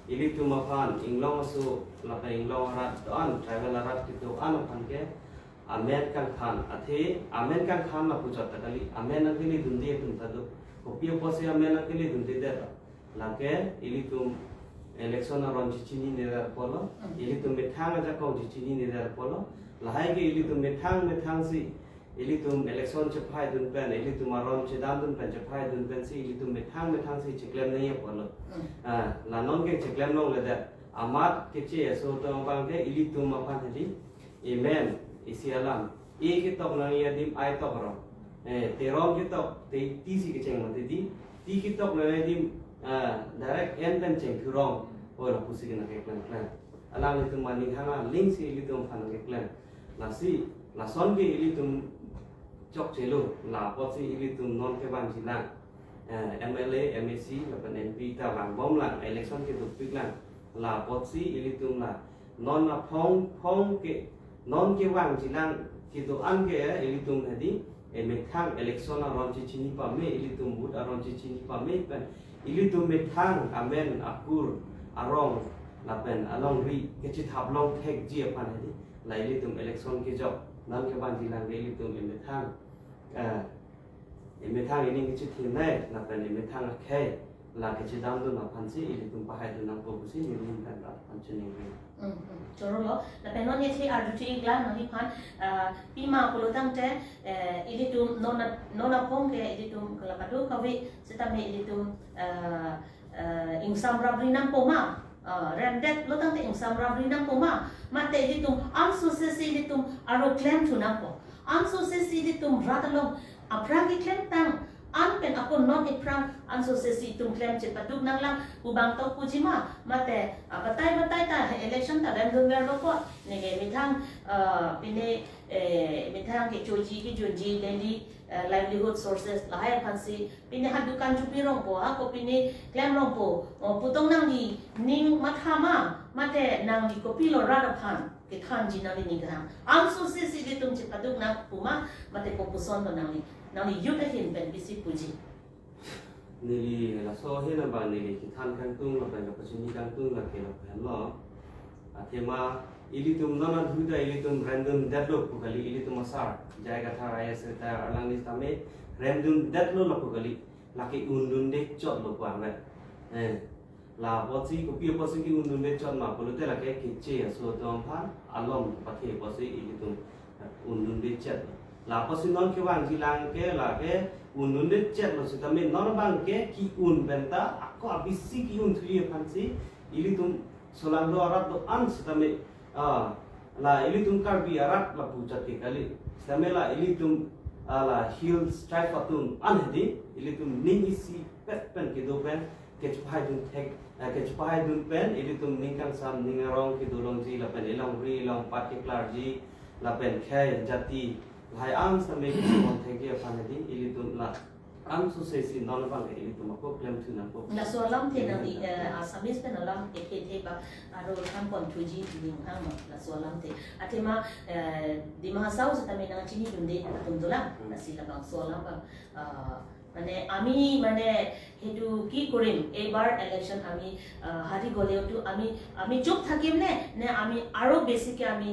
C: ili tuma phan inglong su la pa inglong rat don travel rat ki to an phan ke amen kan khan amen kan khan la pujat ta kali amen na kili dun de tun ta do ko pi po se amen na kili dun de la ke ili tum election aron chichini ne dar polo ili tum methang aja ko chichini ne dar polo lahai ke ili tum methang si ili tum election chapai dun pen ili tum aron chedam dun pen chapai dun pen si ili tum methang si chiklem ne ye polo la non ke chiklem no le da amat ke che so to bang ke ili tum ma phan thadi amen isialam e ke tok na ya dim ai tok ro te rom ke tok te ti si ke cheng ma te di ti ke tok na ya dim direct end pen cheng kurong ora pusi ke na ke plan alang itu mani hanga link si ili tum phan ke plan la son ke ili tum chok chelo la pot si ili tum non ke ban silang MLA MAC la pen MP ta bang bom lang election ke duk pik lang la pot si ili tum la non na phong ke non ke wang silang ki to an ke ili tum hadi methang election aron chichini pa me ili tum but aron chichini pa me pen ili tum methang amen akur arong la pen along ri ke chi thap long thek ji pan hadi la ili tum election ke job nan ke ban silang ke ili tum methang ini ke chi thin nai la pen methang khe la ke chi dam dun na pan si ili tum pa hai dun na ko si ni rin kan la pan chini ri
A: choro lo la penon ye thi arjuti igla nahi phan pima kulutang te ili tum nona pong ke ili tum kala padu kawi sitame ili tum insam rabri nam poma rendet lotang te insam rabri nam poma mate ili tum ansosesi ili tum aro claim tu nam po ansosesi ili tum ratalong apragi claim tang an pen akon non iprang ansosesi tum claim che paduk nang lang ubang to pujima mate batai ta election ta random ver lo ko nege mithang pine mithang ke joji leli livelihood sources lahai phansi pine hadukan jupi rong po ko pine claim rong po putong nang ni ning mathama mate nang li ko pilo rada phan ke khan jinali ni gram ansosesi de tum che paduk nang puma mate ko puson to nang li yut hin ben bisi puji
C: nili la so he na ba nili ki than kan tung la ban ka chini kan tung la ke la phan lo athema ili tum nana dhuda ili tum random deadlock ko gali ili tum asar jaiga tha raya se ta alang ni tame random deadlock la ko gali la ke undun de chot lo kwa me la posi ko pi posi ki undun de chot ma ko te la ke che so tom phan alom pathe posi ili tum undun de chat la posi non ke wang jilang ke la ke undun de chat lo se tame non bang ke ki un benta ako abisi ki un thri phansi ili tum solang do arat do an se tame la ili tum karbi arat la puja ke kali se tame la ili tum la hill stripe atum an hedi ili tum ning isi pet pen ke do pen kecupai dun tek kecupai dun pen ili tum ningkang sam ningarong ki dulong ji la pen ilong ri long particular ji la pen khay jati hai am same ki mon thegi apane di ili tum la am so se si non bang ili tum ko klem tu na ko
A: na so alam the na Assamese pen alam ekhe ba aro tham pon thuji ning hang na so alam the atema di mahasau sa tamen na chini dunde tumdula na sila bang so alam ba মানে আমি মানে হেতু কি কৰিম এবাৰ election আমি হাৰি গলেওটো আমি চুপ থাকিম নে আমি আৰু বেছিকে আমি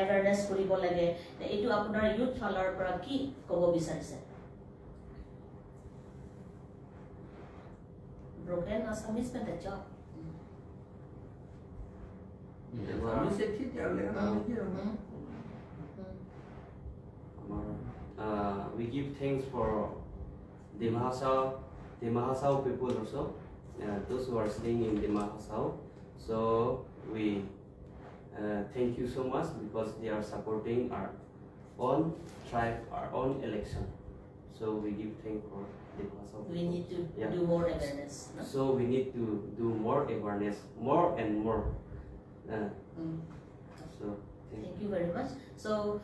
A: এৱাৰনেছ কৰিব লাগে এইটো আপোনাৰ ইউথ ফালৰ পৰা কি ক'ব বিচাৰিছে broken Assamese में the job
B: Kami sedikit ya
C: we give thanks for the Mahasau people also, those who are staying in the Mahasau. So we thank you so much because they are supporting our own tribe, our own election. So we give thanks for the Mahasau people.
A: we need to do more awareness no?
C: So we need to do more awareness, more and more. So
A: Thank you very much. So,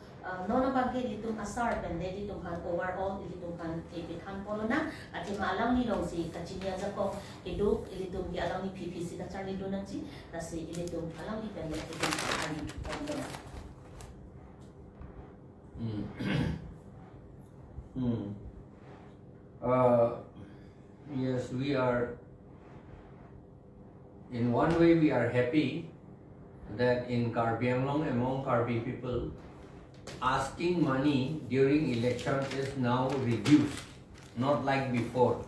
A: nona bagay litung asar kan de litung kan overall litung kan ipikan polo na at maalam ni long si kachinya za ko idu litung di alam ni PPC ka char litung nang si kasi litung alam ni kan litung kan polo na.
B: Yes, we are in one way we are happy that in Karbi Anglong among Karbi people asking money during election is now reduced, not like before.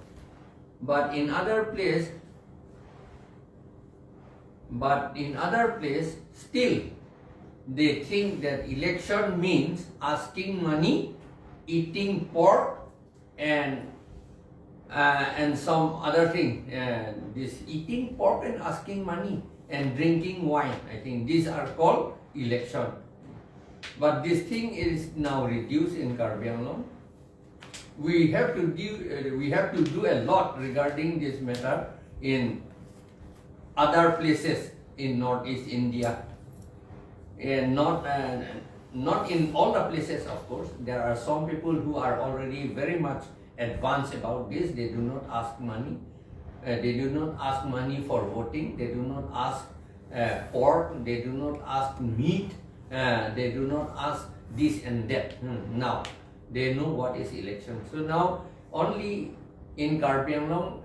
B: But in other place still they think that election means asking money, eating pork and some other thing. This eating pork and asking money and drinking wine, I think these are called election. But this thing is now reduced in Karbi Anglong. We have to do a lot regarding this matter in other places in Northeast India, and not in all the places. Of course, there are some people who are already very much advanced about this. They do not ask money. They do not ask money for voting. They do not ask pork. They do not ask meat. They do not ask this and that. Now they know what is election. So now only in Karbi Anglong,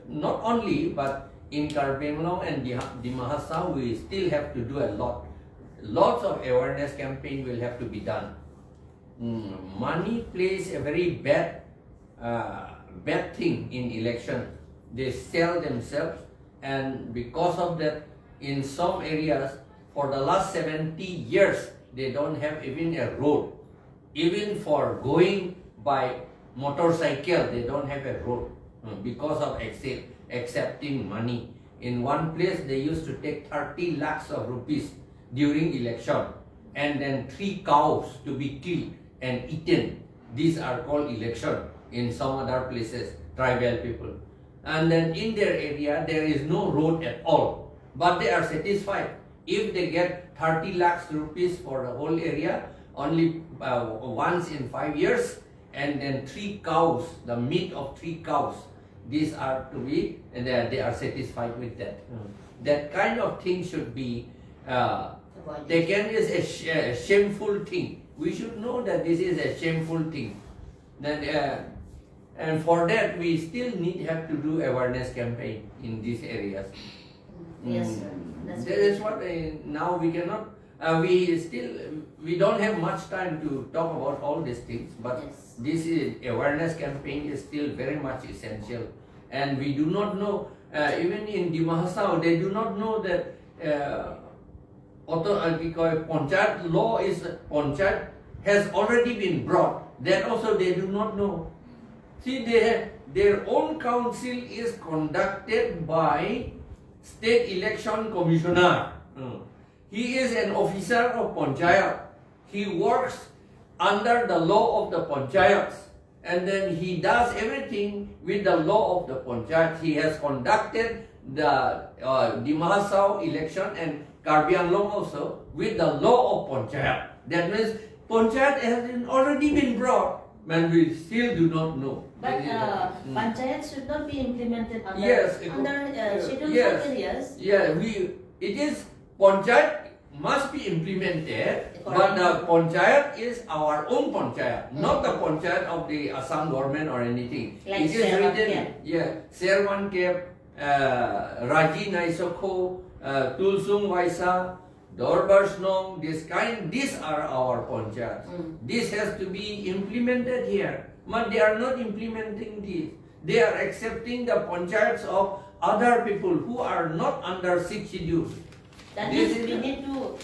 B: not only but in Karbi Anglong and the Mahasau, we still have to do a lot. Lots of awareness campaign will have to be done. Money plays a very bad thing in election. They sell themselves, and because of that, in some areas, for the last 70 years, they don't have even a road. Even for going by motorcycle, they don't have a road because of accepting money. In one place, they used to take 30 lakhs of rupees during election, and then 3 cows to be killed and eaten. These are called election in some other places, tribal people. And then in their area, there is no road at all. But they are satisfied. If they get 30 lakhs rupees for the whole area, only once in 5 years, and then 3 cows, the meat of 3 cows, these are to be, and they are satisfied with that. That kind of thing should be taken as a shameful thing. We should know that this is a shameful thing. Then, and for that, we still have to do awareness campaign in these areas.
A: Yes, sir.
B: That is what now we cannot. We don't have much time to talk about all these things. But
A: Yes.
B: this awareness campaign is still very much essential, and we do not know. Even in the Mahasau, they do not know that Panchayat law is Panchayat has already been brought. That also they do not know. See, their own council is conducted by State Election Commissioner. He is an officer of Panchayat. He works under the law of the Panchayats. and then he does everything with the law of the Panchayat. He has conducted the Dimahasao election and Karbi Anglong also with the law of Panchayat. That means Panchayat has already been brought, and we still do not know.
A: But panchayat should not be implemented under
B: Yes,
A: scheduled
B: yes.
A: areas.
B: Yeah, it is Panchayat must be implemented, but the Panchayat is our own Panchayat, not the Panchayat of the Assam government or anything.
A: Like
B: it is
A: Serwan
B: written,
A: Kep.
B: yeah, Serwan Kep, Raji Naisokho, Tulsung Waisa, Dorbarsnong, these are our Panchayats. This has to be implemented here. But they are not implementing this. They are accepting the Panchayats of other people who are not under 6th schedule.
A: That
B: This
A: means
B: is
A: we
B: the-
A: need to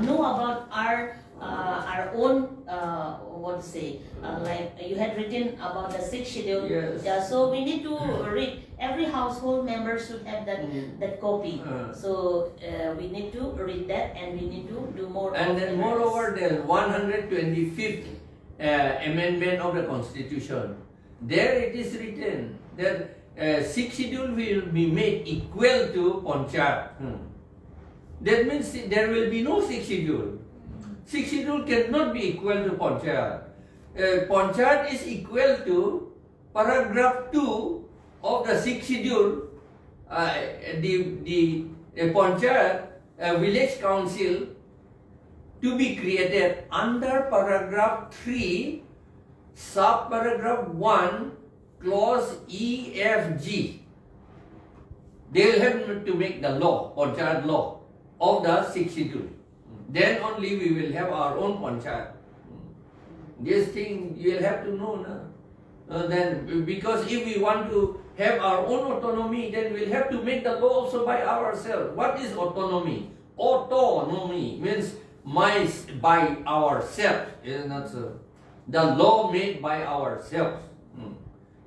A: know about our own what to say, like you had written about the 6th schedule.
B: Yes.
A: Yeah, so we need to read. Every household member should have that copy. So we need to read that, and we need to do more.
B: And
A: of
B: then
A: analysis.
B: moreover, the 125th amendment of the Constitution, there it is written that 6th schedule will be made equal to Panchayat. That means there will be no 6th schedule. 6th schedule cannot be equal to Panchayat. Panchayat is equal to paragraph 2 of the 6th schedule. The Panchayat village council to be created under paragraph 3, subparagraph 1, clause EFG. They will have to make the law, Panchayat law of the 6th schedule. Then only we will have our own Panchayat. This thing you will have to know. Then, because if we want to have our own autonomy, then we'll have to make the law also by ourselves. What is autonomy? Autonomy means by ourselves. Is not so. The law made by ourselves.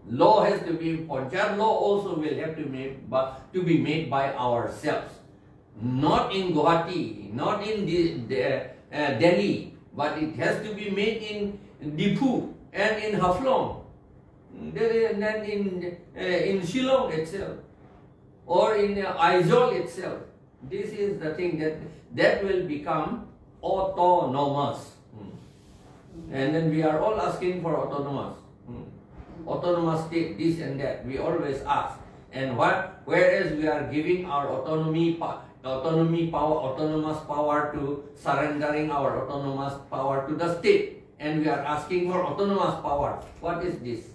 B: Law has to be, Panchayat law also will have to be made by ourselves. Not in Guwahati, not in Delhi, but it has to be made in Difu and in Haflong, and then in Shillong itself, or in Aizawl itself. This is the thing that will become autonomous. And then we are all asking for autonomous state, this and that. We always ask. And whereas we are giving our autonomous power to surrendering our autonomous power to the state, and we are asking for autonomous power. What is this?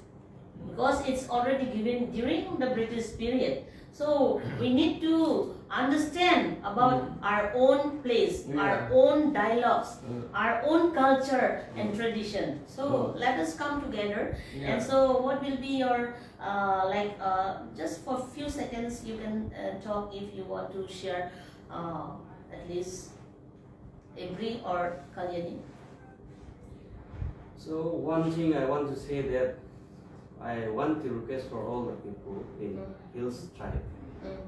A: Because it's already given during the British period. So we need to understand about our own place, our own dialogues, our own culture and tradition. So let us come together. And so what will be your, just for a few seconds you can talk if you want to share at least Ebri or Kalyani.
C: So one thing I want to say that I want to request for all the people in Hills tribe.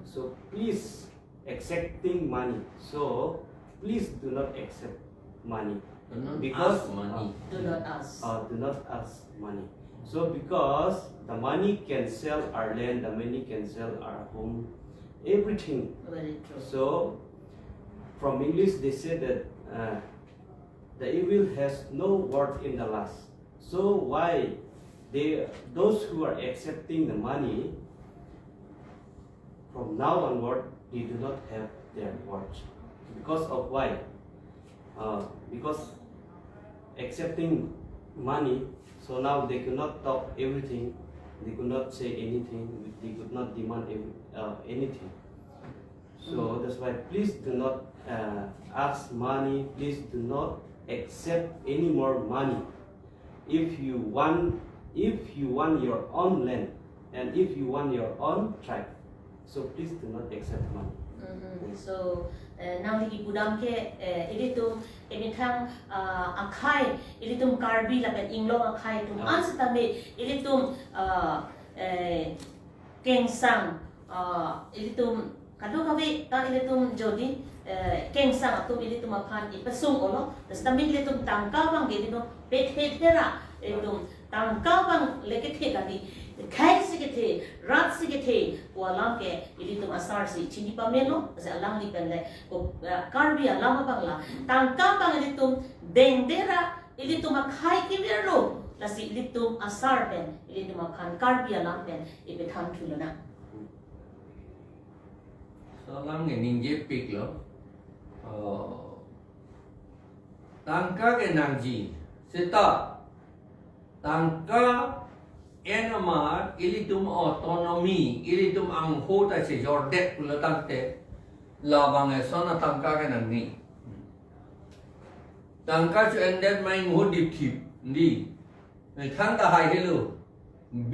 C: So please accepting money. So please do not accept money. Because
B: ask money.
A: Do not ask.
C: Do not ask money. So because the money can sell our land, the money can sell our home, everything.
A: Very true.
C: So from English they say that the evil has no word in the last. So why those who are accepting the money, from now onward they do not have their words. Because of why? Because accepting money, so now they cannot talk everything, they could not say anything, they could not demand anything. So that's why please do not ask money, please do not accept any more money. If you want your own land and if you want your own tribe, so please do not accept money.
A: So nang higipudam ke ilitum initang akai ilitum karbi laban inglong akai tum ansatami ilitum kengsang ilitum kado kawi ta ilitum jodi kengsang atum ilitum akan ipasung olo tas tamin ilitum tangkawang ilitum pethetera ilitum tangka bang lekethe kadi khai sikethe rat sikethe ko alam ke ili tum asar si chini pamelo se alang li penle ko karbi alam bangla tangka bang ili tum dendera ili tum khai ki virlo la si ili tum asar pen ili tum khan karbi alam pen ibe tham thulana
B: so alam nge ninje pik lo tangka ke nangji seta tangka enamar ilitum autonomy ilitum angho ta se jordet pula tangte labang sona tangka ke nangni tangka chu ended mai ngo dip thip ndi thang ta hai hello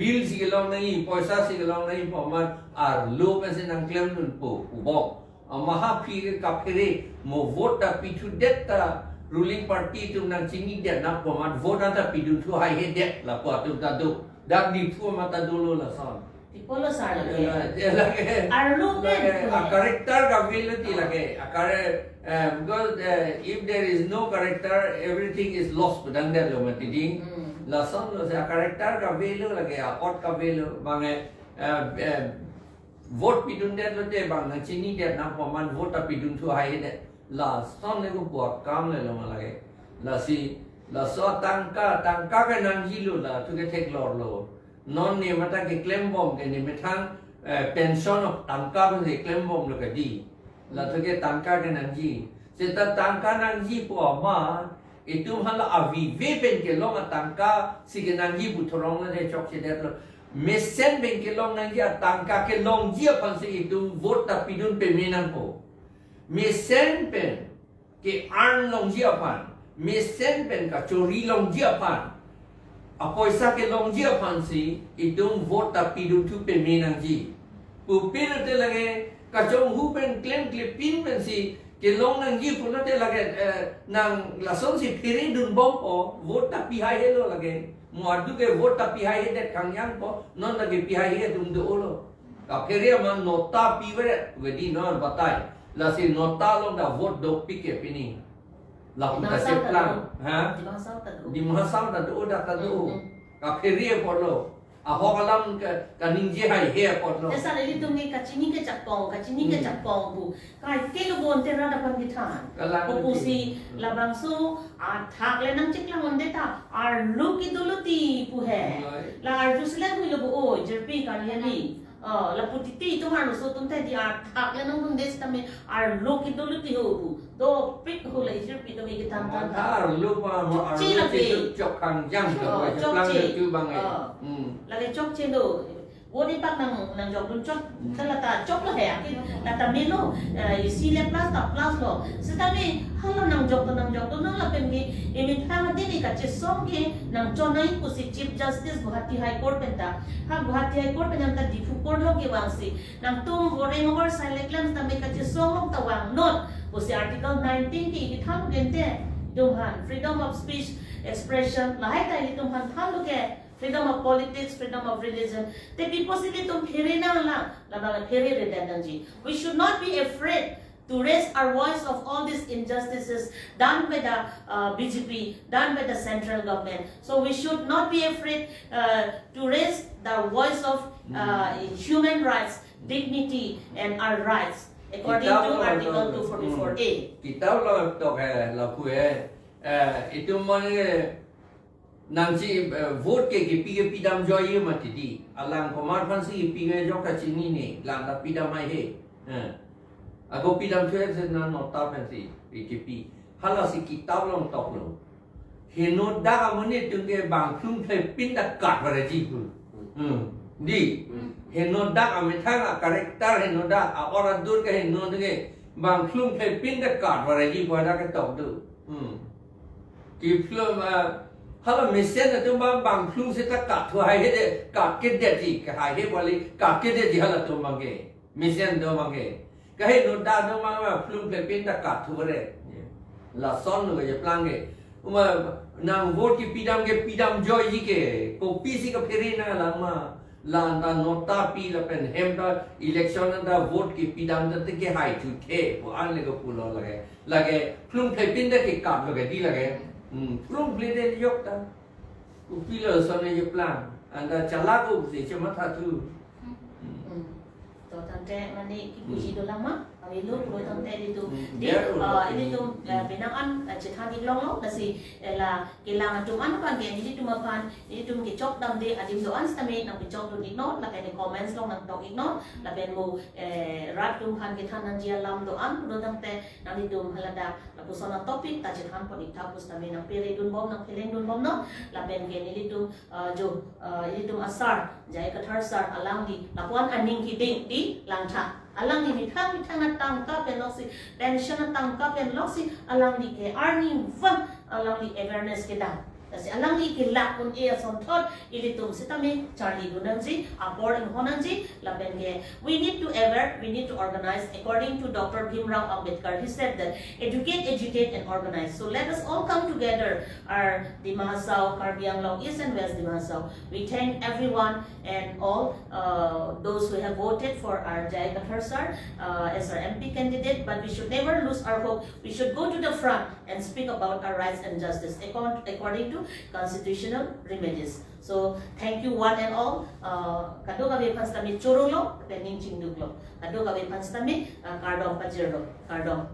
B: bill si gelong nai paisa si gelong nai paman ar lo pe se nang klem nun po ubok maha phi ka phire mo vote ta pichu detta ruling party tum nang chini det na paman vote ta pidu thu hai he det la pa tum ta do dak di thu ma ta dolo la son
A: tipolo sar lage
B: lage
A: arlo pen
B: a character ka ability lage a because if there is no character everything is lost pedang der lo matiding la son lo se a character ka value lage a ot ka value bange vote pidun der lo te bang na chini der na paman vote ta pidun thu hai de la son le ko buat kam le lo ma lage la si la so tangka ka nang ji lo la tu ke thek lor lo non ne mata ke claim bom ke ne methang pension of tangka ban se claim bom lo ka di la tu ke tangka ke nang ji se ta tangka nang ji po ma itu hala avi ve pen ke long tangka si ke nang ji bu thorong la de chok se de lo mesen ben ke long nang ji tangka ke long ji pan se itu vote ta pidun pe menan po mesen pen ke arn long ji pan mesen pen ka chori long ji pan apoisa ke long ji pan si idung vote ta pidun tu pe menang ji pu pil te lage ka chong hu pen claim clip pin pen si ke long nang ji pu te lage nang la son si phiri dun bom po vote ta pi hai hello lage mo adu ke vote ta pi hai de kang yang po non lage pi hai he dum do lo ka phiri man nota pi vere wedi non batai la si nota long da vote do pi ke pini la puta se plan ha
A: di bangsa ta
B: di mahasam da do da ta do ka pheri por lo a hokalam ka ningje hai he por lo
A: esa le tum ni kachini ke chakpong bu kai ke lo bon te ra da pan ki than ko pu si la bangsu a thak le nang chik la mon de ta ar lu ki duluti pu he la ar ju sle hu lo bu o jerpi ka li ni la putiti tu hanu so tum te di ar thak le nang mun des ta me ar lu ki duluti ho bu do pik ho le jerpi to me ki tham tham
B: ar lu pa mo ar lu ti chok kang jang ka wa chak lang tu bang ai
A: la le chok chen do wo ni pak nang jok dun chok ta la ta chok la he ki la ta me lo si le plus lo se ta me halo nang jok to nang la pen ki e mi tha ma de ni ka che song ke nang chonai ku si chief justice Guwahati high court pen ta ha Guwahati high court pen ta difu court lo ke wang si nang tum voting over silent ta me ka che song lo ta wang not ku si article 19 ki tham gen te dum han freedom of speech expression la hai ta ni tum han tham lo ke freedom of politics, freedom of religion. The people say tum phere na la phere re dan ji. We should not be afraid to raise our voice of all these injustices done by the BJP, done by the central government. So we should not be afraid to raise the voice of human rights, dignity, and our rights according to Article 244A.
B: Kita lo to ke la pu itu mon nang si vote ke pidam joy ma ti di alang komar pan si pi ge jok ka chini ni lang da pidam mai he ago pidam thue se na nota pan si pi hala si kitab long tok lo he no da amone tung ge bang thum the pin da kat wa ji pu di he no da ame thang a character he no da a ora dur ke he no ge bang thum the pin da kat wa ji pa da ke tok du ki film hala mesen tu bang flung se ta kat thu hai he kat ke de ji ka hai he wali kat ke de ji hala tu mange mesen do mange ka he no da do ma flung pe pin ta kat thu re la son no ge plan ge uma nang vote ki pidam joy ji ke ko pi si ka pheri na la ma la na nota pi la pen hem da election da vote ki pidam da te ke hai thu the ko an le ko pulo lage flung pe pin da ke kat lo ge di lage flung ple de yok ta Upila sana je plan. Anda calaku si cuma satu.
A: So tante mani kipuji do lama kami lu pro tante itu di
B: Biar
A: ini tu binaan cetan di long la si la kilang tu an kan ke ini tu mapan ini tu ke chok dam de adim do an stame na ke chok do ignore la ke comments long nang tok ignore la ben mo rat tu kan ke than jia lam do an pro tante na ni tu halada la pusona topic ta cetan ko ikta pus stame na pere dun bom na keleng dun bom no la ben ke ini tu jo ini tu asar jai ka thar sar alang di la puan aning ki ding di lang tha alang ni mitang na tangka pen loksi pension na tangka pen loksi alang ni ke earning van alang ni awareness ke dang kasi alang ni ke lak kun e son thot ili tum sitami Charlie Gunanji aboard honanji laben ke we need to organize according to Dr. Bhimrao Ambedkar. He said that educate and organize. So let us all come together, our Dimahasao, Karbi Anglong, East and West Dimahasao. We thank everyone and all those who have voted for our Jai Kathar sir as our MP candidate, but we should never lose our hope. We should go to the front and speak about our rights and justice according to constitutional remedies. So thank you one and all. Kado gabi panstami chorolo, pening chingduglo. Kado gabi panstami kardong pajero. Kardong.